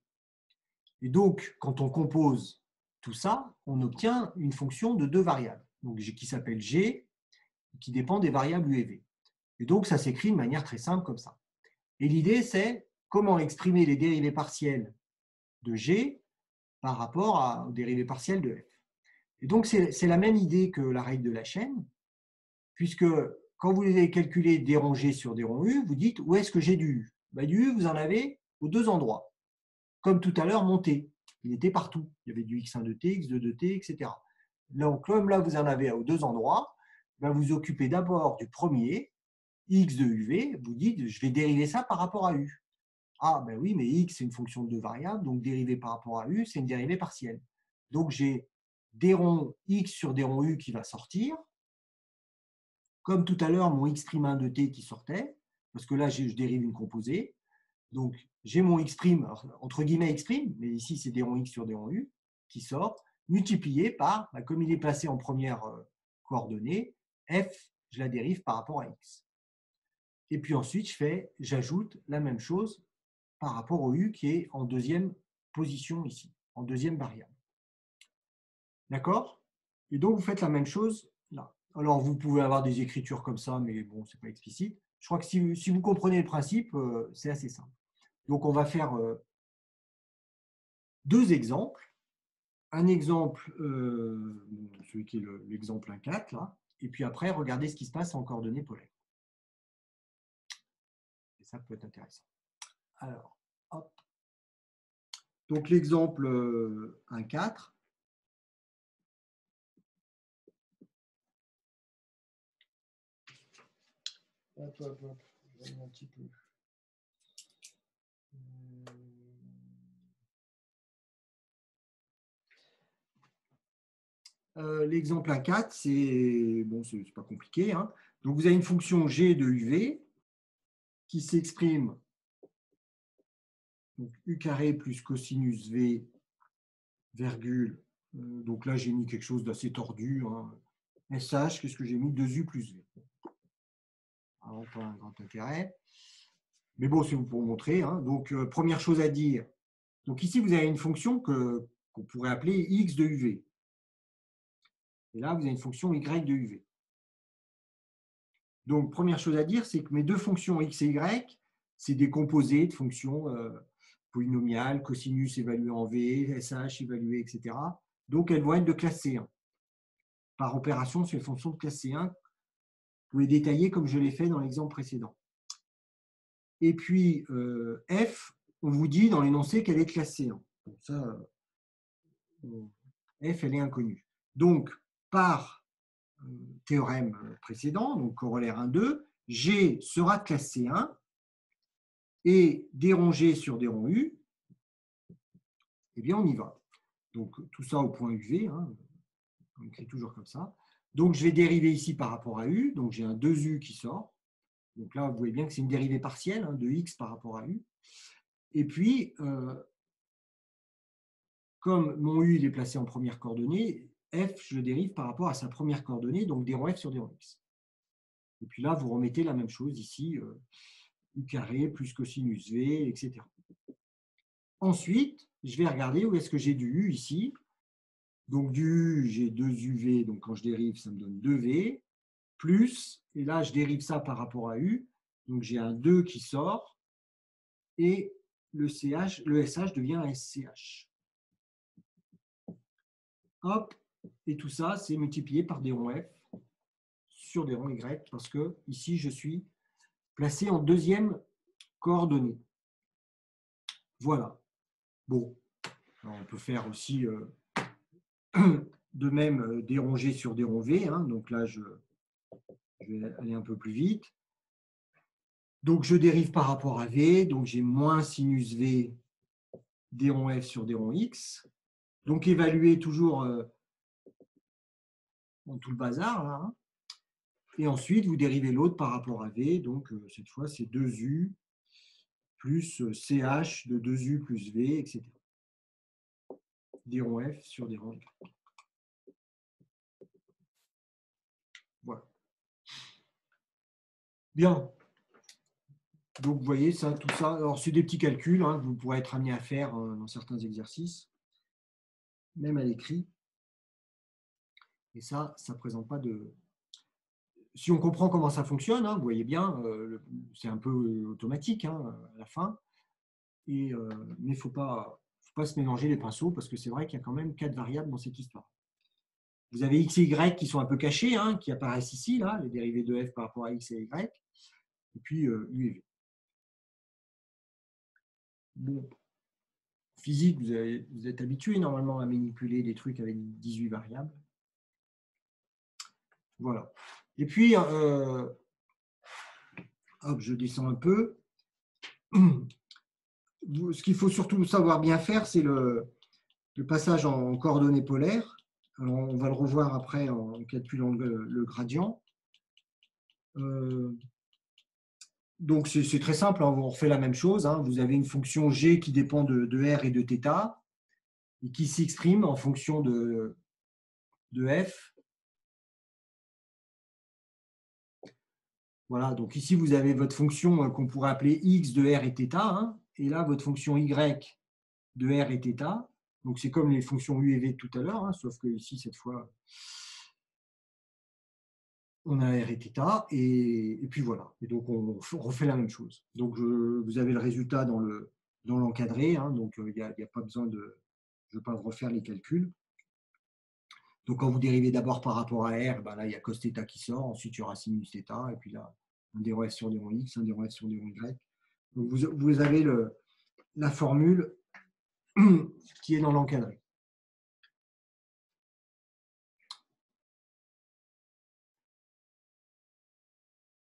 Et donc, quand on compose tout ça, on obtient une fonction de 2 variables, donc qui s'appelle g, qui dépend des variables u et v. Et donc, ça s'écrit de manière très simple comme ça. Et l'idée, c'est comment exprimer les dérivées partielles de g par rapport aux dérivées partielles de f. Et donc, c'est la même idée que la règle de la chaîne, puisque quand vous avez calculé d rond g sur d rond u, vous dites où est-ce que j'ai du u? Du u, vous en avez aux 2 endroits. Comme tout à l'heure, mon t. Il était partout. Il y avait du x1 de t, x2 de t, etc. Donc, comme là, vous en avez aux 2 endroits, vous occupez d'abord du premier, x de uv, vous dites, je vais dériver ça par rapport à u. Ah, ben oui, mais x, c'est une fonction de 2 variables, donc dériver par rapport à u, c'est une dérivée partielle. Donc, j'ai d rond x sur d rond u qui va sortir, comme tout à l'heure, mon x'1 de t qui sortait, parce que là, je dérive une composée. Donc, j'ai mon x', entre guillemets x', mais ici, c'est d rond x sur d rond u, qui sort, multiplié par, comme il est placé en première coordonnée, f, je la dérive par rapport à x. Et puis ensuite, j'ajoute la même chose par rapport au U qui est en deuxième position ici, en deuxième variable. D'accord? Et donc, vous faites la même chose là. Alors, vous pouvez avoir des écritures comme ça, mais bon, ce n'est pas explicite. Je crois que si vous comprenez le principe, c'est assez simple. Donc, on va faire deux exemples. Un exemple, celui qui est l'exemple 1,4, là. Et puis après, regardez ce qui se passe en coordonnées polaires. Et ça peut être intéressant. Alors, hop. Donc, l'exemple 1,4. Hop, hop, hop. Je vais un petit peu. L'exemple 1,4, c'est bon, c'est pas compliqué, hein. Donc, vous avez une fonction g de uv qui s'exprime donc u carré plus cosinus v, virgule. Donc là, j'ai mis quelque chose d'assez tordu, hein. SH, qu'est-ce que j'ai mis? 2u plus v. Alors, pas un grand intérêt. Mais bon, c'est pour vous montrer, hein. Donc, première chose à dire. Donc, ici, vous avez une fonction qu'on pourrait appeler x de uv. Et là, vous avez une fonction y de uv. Donc, première chose à dire, c'est que mes deux fonctions x et y, c'est des composés de fonctions polynomiales, cosinus évalué en v, sh évalué, etc. Donc, elles vont être de classe C1. Par opération, c'est une fonction de classe C1. Vous pouvez détailler comme je l'ai fait dans l'exemple précédent. Et puis, f, on vous dit dans l'énoncé qu'elle est de classe C1. Donc, ça, f, elle est inconnue. Donc, par théorème précédent, donc corollaire 1,2, G sera de classe C1 et d rond G sur d rond U, eh bien on y va. Donc tout ça au point UV, hein, on écrit toujours comme ça. Donc je vais dériver ici par rapport à U, donc j'ai un 2U qui sort. Donc là, vous voyez bien que c'est une dérivée partielle, hein, de X par rapport à U. Et puis, comme mon U il est placé en première coordonnée, F, je le dérive par rapport à sa première coordonnée, donc d rond F sur d rond X. Et puis là, vous remettez la même chose ici, U carré plus cosinus V, etc. Ensuite, je vais regarder où est-ce que j'ai du U ici. Donc du U, j'ai 2UV, donc quand je dérive, ça me donne 2V, plus, et là, je dérive ça par rapport à U, donc j'ai un 2 qui sort, et le SH devient un SCH. Hop, et tout ça, c'est multiplié par des ronds F sur des ronds Y, parce que ici, je suis placé en deuxième coordonnée. Voilà. Bon, alors on peut faire aussi de même des ronds G sur des ronds V, hein, donc là, je vais aller un peu plus vite. Donc, je dérive par rapport à V, donc j'ai moins sinus V d rond F sur d rond X. Donc, évaluer toujours dans tout le bazar, là, hein. Et ensuite, vous dérivez l'autre par rapport à V, donc cette fois, c'est 2U plus CH de 2U plus V, etc. D rond F sur d rond Y. Voilà. Bien. Donc, vous voyez, ça, tout ça, alors c'est des petits calculs, hein, que vous pourrez être amené à faire dans certains exercices, même à l'écrit. Et ça ne présente pas de. Si on comprend comment ça fonctionne, hein, vous voyez bien, c'est un peu automatique, hein, à la fin. Mais il ne faut pas se mélanger les pinceaux parce que c'est vrai qu'il y a quand même 4 variables dans cette histoire. Vous avez x et y qui sont un peu cachés, hein, qui apparaissent ici, là, les dérivés de f par rapport à x et y. Et puis u et v. Bon, physique, vous êtes habitué normalement à manipuler des trucs avec 18 variables. Voilà. Et puis, hop, je descends un peu. Ce qu'il faut surtout savoir bien faire, c'est le passage en coordonnées polaires. Alors, on va le revoir après en calculant le gradient. Donc, c'est très simple, hein, on refait la même chose, hein. Vous avez une fonction g qui dépend de r et de θ et qui s'exprime en fonction de f Voilà, donc ici, vous avez votre fonction qu'on pourrait appeler x de r et θ, hein, et là, votre fonction y de r et θ. Donc, c'est comme les fonctions u et v tout à l'heure, hein, sauf que ici, cette fois, on a r et θ, et puis voilà. Et donc, on refait la même chose. Donc, vous avez le résultat dans l'encadré, hein, donc il n'y a pas besoin de… Je ne vais pas refaire les calculs. Donc, quand vous dérivez d'abord par rapport à R, ben là, il y a cos θ qui sort, ensuite il y aura sinus θ, et puis là, un d rho f sur d rho x, un d rho f sur d rho y. Donc, vous avez la formule qui est dans l'encadré.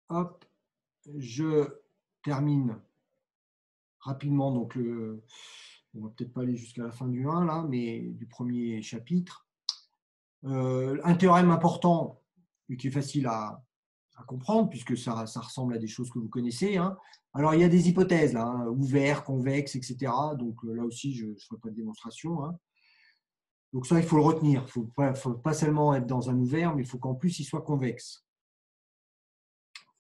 Hop, je termine rapidement. Donc, on va peut-être pas aller jusqu'à la fin du 1, là, mais du premier chapitre. Un théorème important, et qui est facile à comprendre, puisque ça ressemble à des choses que vous connaissez. Hein. Alors, il y a des hypothèses, là, hein, ouvert, convexe, etc. Donc, là aussi, je ne ferai pas de démonstration. Hein. Donc, ça, il faut le retenir. Il ne faut pas seulement être dans un ouvert, mais il faut qu'en plus, il soit convexe.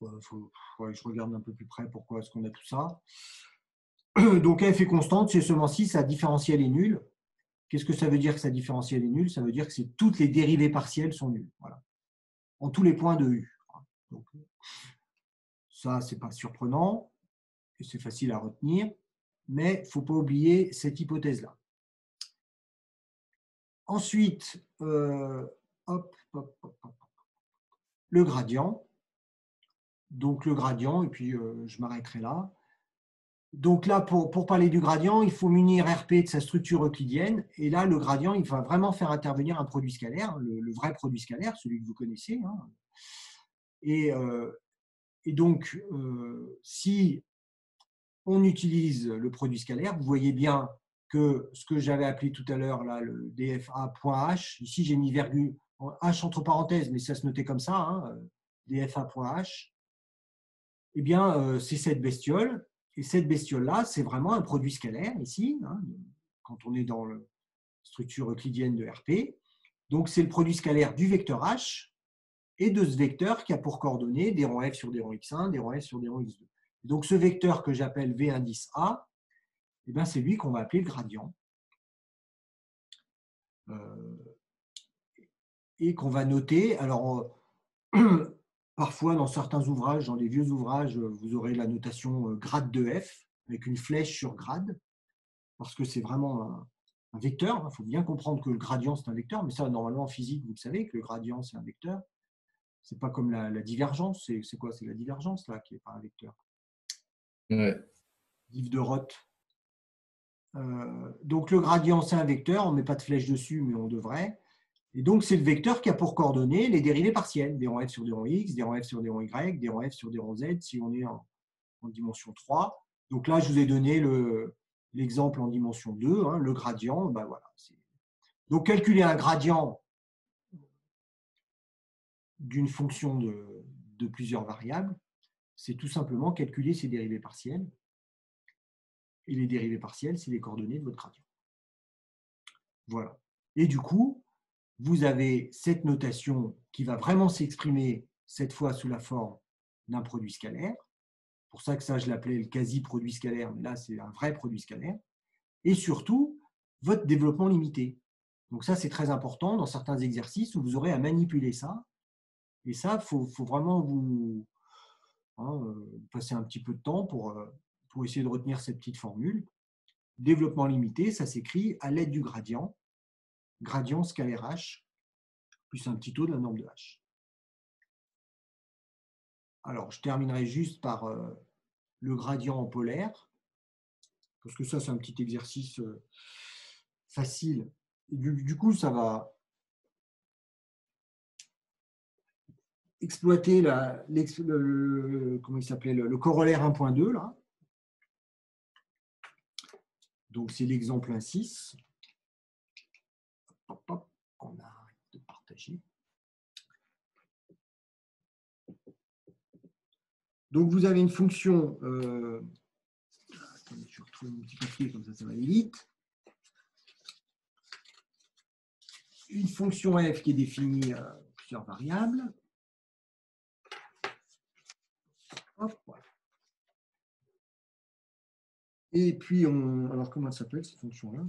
Je regarde un peu plus près pourquoi est-ce qu'on a tout ça. Donc, f est constante, c'est seulement si sa différentielle est nulle. Qu'est-ce que ça veut dire que sa différentielle est nulle? Ça veut dire que toutes les dérivées partielles sont nulles. Voilà. En tous les points de U. Donc, ça, ce n'est pas surprenant. C'est facile à retenir, mais il ne faut pas oublier cette hypothèse-là. Ensuite, le gradient. Donc, le gradient, et puis je m'arrêterai là. Donc là, pour parler du gradient, il faut munir RP de sa structure euclidienne. Et là, le gradient, il va vraiment faire intervenir un produit scalaire, le vrai produit scalaire, celui que vous connaissez. Hein. Et donc, si on utilise le produit scalaire, vous voyez bien que ce que j'avais appelé tout à l'heure, là, le dfa.h, ici j'ai mis virgule, h entre parenthèses, mais ça se notait comme ça, hein, dfa.h, eh bien, c'est cette bestiole. Et cette bestiole-là, c'est vraiment un produit scalaire ici, hein, quand on est dans la structure euclidienne de RP. Donc, c'est le produit scalaire du vecteur h et de ce vecteur qui a pour coordonnées des ronds f sur des ronds x1, des ronds f sur des ronds x2. Donc, ce vecteur que j'appelle v indice a, eh bien, c'est lui qu'on va appeler le gradient. Et qu'on va noter. Alors, parfois, dans certains ouvrages, dans les vieux ouvrages, vous aurez la notation grade de f, avec une flèche sur grade, parce que c'est vraiment un vecteur. Il faut bien comprendre que le gradient, c'est un vecteur, mais ça, normalement, en physique, vous le savez, que le gradient, c'est un vecteur. Ce n'est pas comme la divergence. C'est quoi? C'est la divergence, là, qui n'est pas un vecteur. Ouais. Div de Roth. Donc, le gradient, c'est un vecteur. On ne met pas de flèche dessus, mais on devrait. Et donc, c'est le vecteur qui a pour coordonnées les dérivées partielles, des ronds f sur des ronds x, des ronds f sur des ronds y, des ronds f sur des ronds z, si on est en dimension 3. Donc là, je vous ai donné l'exemple en dimension 2, hein, le gradient. Ben voilà. Donc, calculer un gradient d'une fonction de plusieurs variables, c'est tout simplement calculer ses dérivées partielles. Et les dérivées partielles, c'est les coordonnées de votre gradient. Voilà. Et du coup, vous avez cette notation qui va vraiment s'exprimer cette fois sous la forme d'un produit scalaire. C'est pour ça que ça, je l'appelais le quasi-produit scalaire, mais là, c'est un vrai produit scalaire. Et surtout, votre développement limité. Donc ça, c'est très important dans certains exercices où vous aurez à manipuler ça. Et ça, il faut vraiment vous passer un petit peu de temps pour essayer de retenir cette petite formule. Développement limité, ça s'écrit à l'aide du gradient scalaire h, plus un petit taux de la norme de h. Alors, je terminerai juste par le gradient en polaire, parce que ça, c'est un petit exercice facile. Du coup, ça va exploiter comment il s'appelait, le corollaire 1.2, là. Donc, c'est l'exemple 1.6. Hop, hop, on arrête de partager. Donc, vous avez une fonction. Attendez, je vais retrouver mon petit papier, comme ça va aller vite. Une fonction f qui est définie à plusieurs variables. Hop, voilà. Et puis, alors comment elle s'appelle cette fonction-là?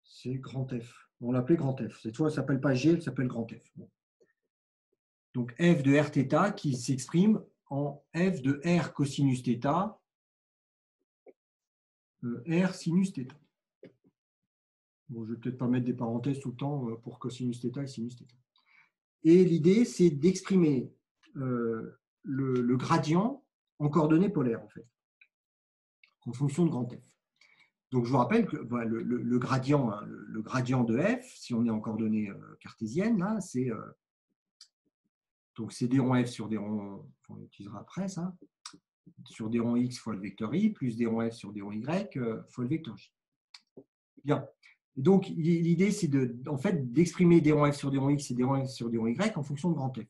C'est grand F. On l'appelait grand F. Cette fois, elle ne s'appelle pas G, elle s'appelle grand F. Bon. Donc f de Rθ qui s'exprime en f de R cosinus θ, R sinus θ. Bon, je ne vais peut-être pas mettre des parenthèses tout le temps pour cosinus θ et sinus θ. Et l'idée, c'est d'exprimer le gradient en coordonnées polaires, en fait, en fonction de grand F. Donc, je vous rappelle que voilà, le gradient, hein, le gradient de f, si on est en coordonnées cartésiennes, là, c'est donc c'est d rond f sur d rond, on utilisera après ça, sur d rond x fois le vecteur i, plus d rond f sur d rond y fois le vecteur j. Bien. Donc, l'idée, c'est en fait, d'exprimer d rond f sur d rond x et d rond f sur d rond y en fonction de grand F.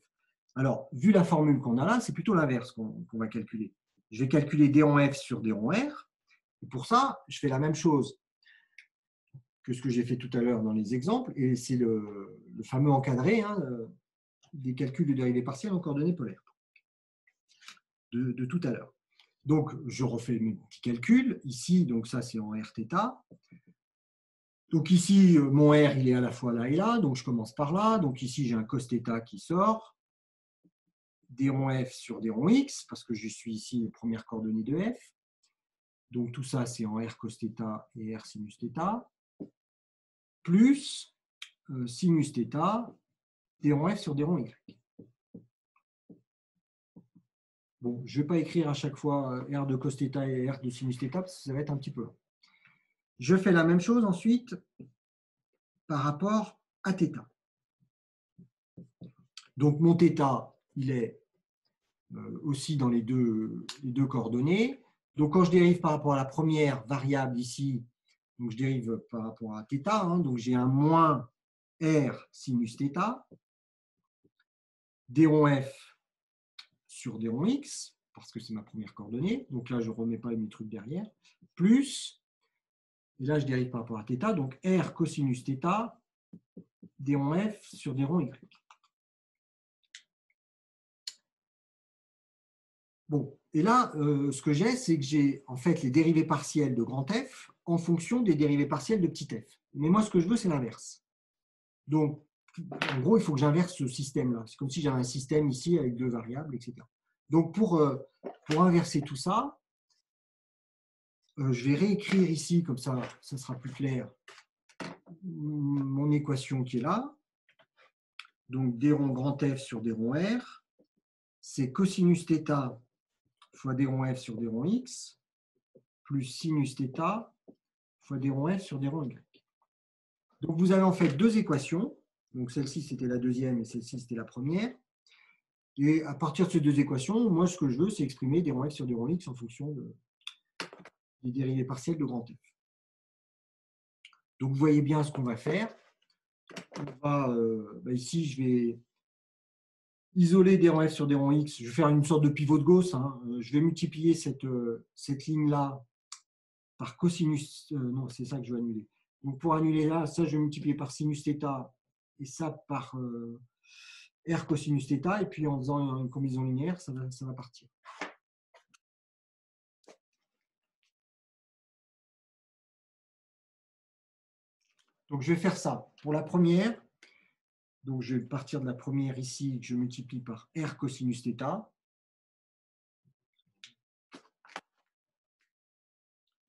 Alors, vu la formule qu'on a là, c'est plutôt l'inverse qu'on va calculer. Je vais calculer d rond f sur d rond r. Et pour ça, je fais la même chose que ce que j'ai fait tout à l'heure dans les exemples. Et c'est le fameux encadré hein, des calculs de dérivées partielles en coordonnées polaires de tout à l'heure. Donc, je refais mes petits calculs. Ici, donc ça, c'est en Rθ. Donc ici, mon R, il est à la fois là et là. Donc, je commence par là. Donc ici, j'ai un cos θ qui sort. D rond f sur D rond x, parce que je suis ici les premières coordonnées de f. Donc, tout ça, c'est en R cos θ et R sinus θ. Plus sinus θ, D rond f sur D rond y. Bon, je ne vais pas écrire à chaque fois R de cos θ et R de sinus θ, parce que ça va être un petit peu long. Je fais la même chose ensuite par rapport à θ. Donc, mon θ, il est aussi dans les deux coordonnées. Donc, quand je dérive par rapport à la première variable ici, donc je dérive par rapport à θ, hein, donc j'ai un moins R sinus θ, d rond f sur d rond x, parce que c'est ma première coordonnée, donc là je ne remets pas mes trucs derrière, plus, et là je dérive par rapport à θ, donc R cosinus θ, d rond f sur d rond y. Bon, et là, ce que j'ai, c'est que j'ai en fait les dérivées partielles de grand F en fonction des dérivées partielles de petit f. Mais moi, ce que je veux, c'est l'inverse. Donc, en gros, il faut que j'inverse ce système-là. C'est comme si j'avais un système ici avec deux variables, etc. Donc, pour inverser tout ça, je vais réécrire ici, comme ça sera plus clair, mon équation qui est là. Donc, d rond grand F sur d rond R, c'est cosinus θ fois d rond F sur d rond X, plus sinus θ fois d rond F sur d rond Y. Donc, vous avez en fait deux équations. Donc, celle-ci, c'était la deuxième et celle-ci, c'était la première. Et à partir de ces deux équations, moi, ce que je veux, c'est exprimer d rond F sur d rond X en fonction des dérivées partielles de grand F. Donc, vous voyez bien ce qu'on va faire. On va, ici, je vais isoler d rond F sur d rond X. Je vais faire une sorte de pivot de Gauss. Hein. Je vais multiplier cette ligne-là par cosinus. Non, c'est ça que je vais annuler. Donc, pour annuler là, ça, je vais multiplier par sinus θ et ça par R cosinus θ. Et puis, en faisant une combinaison linéaire, ça va partir. Donc, je vais faire ça. Pour la première, donc je vais partir de la première ici, que je multiplie par R cosinus θ.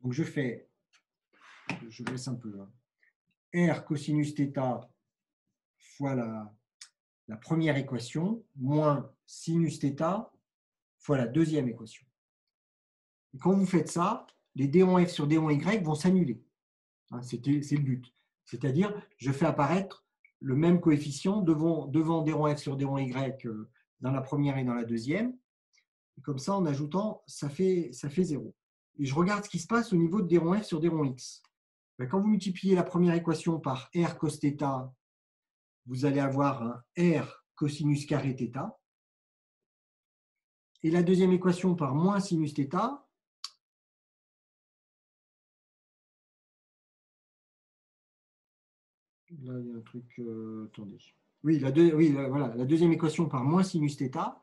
Donc, je laisse un peu. Hein. R cosinus θ fois la première équation, moins sinus θ fois la deuxième équation. Et quand vous faites ça, les d rond f sur d rond y vont s'annuler. Hein, c'est le but. C'est-à-dire, je fais apparaître le même coefficient devant d rond f sur d rond y dans la première et dans la deuxième. Et comme ça, en ajoutant, ça fait 0. Et je regarde ce qui se passe au niveau de d rond f sur d rond x. Quand vous multipliez la première équation par R cos θ, vous allez avoir un R cosinus carré θ. Et la deuxième équation par moins sinus θ, là, il y a un truc, attendez. Oui, voilà, la deuxième équation par moins sinus θ,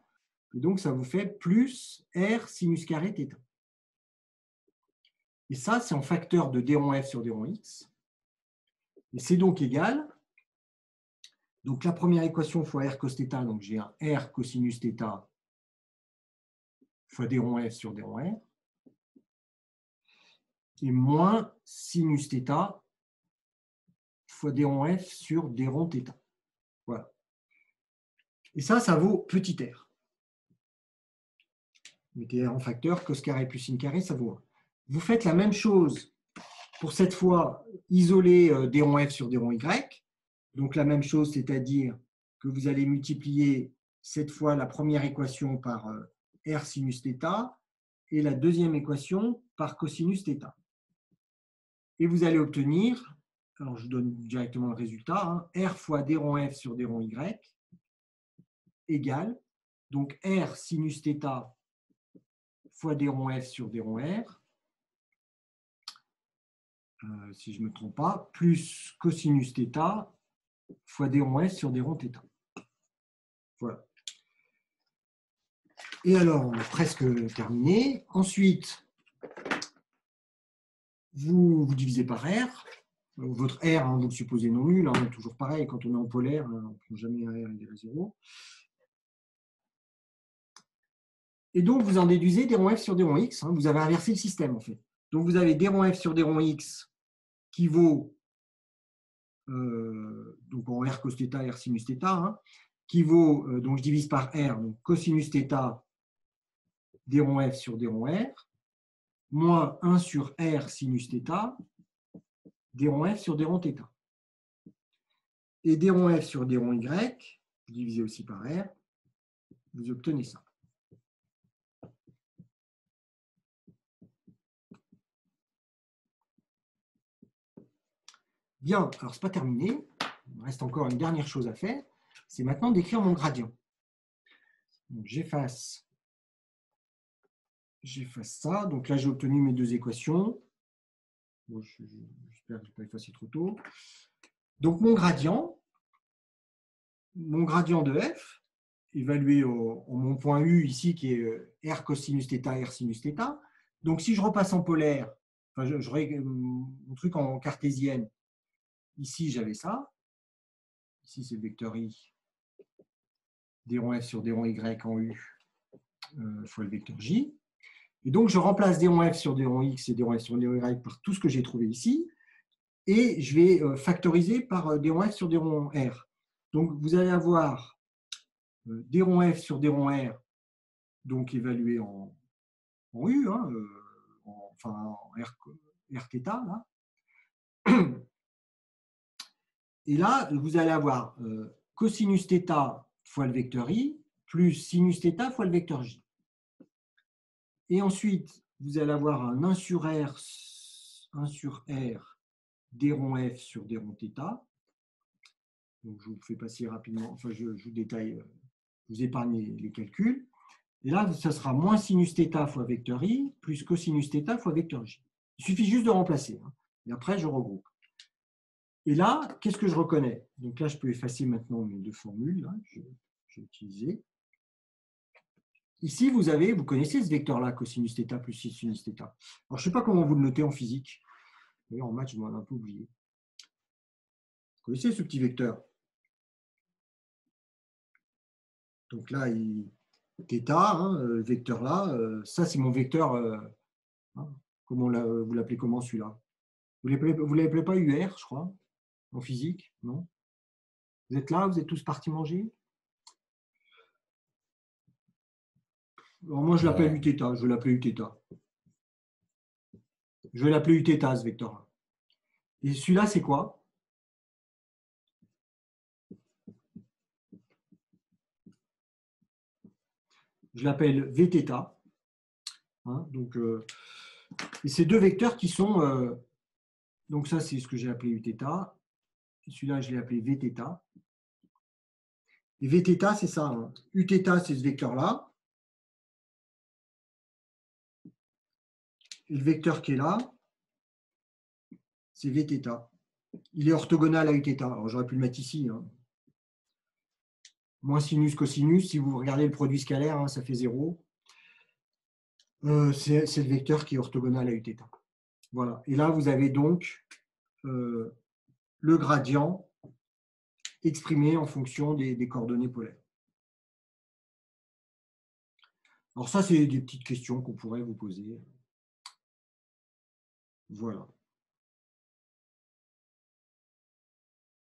Et donc, ça vous fait plus R sinus carré θ. Et ça, c'est en facteur de d rond f sur d rond x. Et c'est donc égal. Donc, la première équation fois R cos θ, donc j'ai un R cosinus θ fois d rond f sur d rond R. Et moins sinus θ fois d rond f sur d rond θ. Voilà. Et ça vaut petit r. Mettez r en facteur, cos carré plus sin carré, ça vaut 1. Vous faites la même chose pour cette fois isoler d rond f sur d rond y. Donc la même chose, c'est-à-dire que vous allez multiplier cette fois la première équation par r sinus θ et la deuxième équation par cosinus θ. Et vous allez obtenir, alors je donne directement le résultat, r fois d rond f sur d rond y égale, donc r sinus θ fois d rond f sur d rond r, si je ne me trompe pas, plus cosinus θ fois d rond f sur d rond θ. Voilà. Et alors, on est presque terminé. Ensuite, vous divisez par R. Votre R, vous le supposez non nul, toujours pareil, quand on est en polaire, on ne prend jamais un R égal à 0. Et donc, vous en déduisez d rond f sur d rond x. Vous avez inversé le système, en fait. Donc, vous avez d rond f sur d rond x qui vaut, donc en R cos θ, R sinus θ, qui vaut, donc je divise par R, donc cosinus θ d rond f sur d rond r, moins 1 sur R sinus θ, d rond f sur d rond θ. Et d rond f sur d rond y, divisé aussi par R, vous obtenez ça. Bien, alors ce n'est pas terminé. Il me reste encore une dernière chose à faire. C'est maintenant d'écrire mon gradient. J'efface ça. Donc là, j'ai obtenu mes deux équations. Bon, j'espère que je n'ai pas effacé trop tôt. Donc mon gradient de f, évalué en mon point U ici, qui est R cosinus θ, R sinus θ. Donc si je repasse en polaire, enfin, je règle mon truc en cartésienne, ici j'avais ça. Ici c'est le vecteur I, d rond f sur d rond y en U, fois le vecteur J. Et donc je remplace d rond f sur d rond x et d rond f sur d rond y par tout ce que j'ai trouvé ici. Et je vais factoriser par d rond f sur d rond r. Donc vous allez avoir d rond f sur d rond r, donc évalué en U, enfin en Rθ, là. Et là, vous allez avoir cosinus θ fois le vecteur I, plus sinus θ fois le vecteur J. Et ensuite, vous allez avoir un 1 sur R d rond f sur d rond θ. Donc, je vous fais passer rapidement, enfin, je vous détaille, je vous épargne les calculs. Et là, ça sera moins sinus θ fois vecteur I, plus cosinus θ fois vecteur J. Il suffit juste de remplacer. Et après, je regroupe. Et là, qu'est-ce que je reconnais? Donc là, je peux effacer maintenant mes deux formules. Là, je vais utiliser. Ici, vous connaissez ce vecteur-là, cosinus θ plus sinus θ. Alors, je ne sais pas comment vous le notez en physique. D'ailleurs, en maths, je m'en ai un peu oublié. Vous connaissez ce petit vecteur? Donc là, θ, le vecteur là, ça c'est mon vecteur, comment vous l'appelez comment celui-là? Vous ne l'appelez pas UR, je crois, en physique, non? Vous êtes là, vous êtes tous partis manger? Alors moi je l'appelle Uθ, je vais l'appeler Uθ. Je vais l'appeler Uθ ce vecteur-là. Et celui-là c'est quoi? Je l'appelle Vθ. Donc, et ces deux vecteurs qui sont, donc ça c'est ce que j'ai appelé Uθ, celui-là je l'ai appelé Vθ. Et Vθ c'est ça, Uθ c'est ce vecteur-là, et le vecteur qui est là, c'est Vθ. Il est orthogonal à Uθ. Alors j'aurais pu le mettre ici. moins sinus, cosinus. Si vous regardez le produit scalaire, hein, ça fait 0. C'est le vecteur qui est orthogonal à Uθ. Voilà. Et là, vous avez donc le gradient exprimé en fonction des coordonnées polaires. Alors ça, c'est des petites questions qu'on pourrait vous poser. Voilà.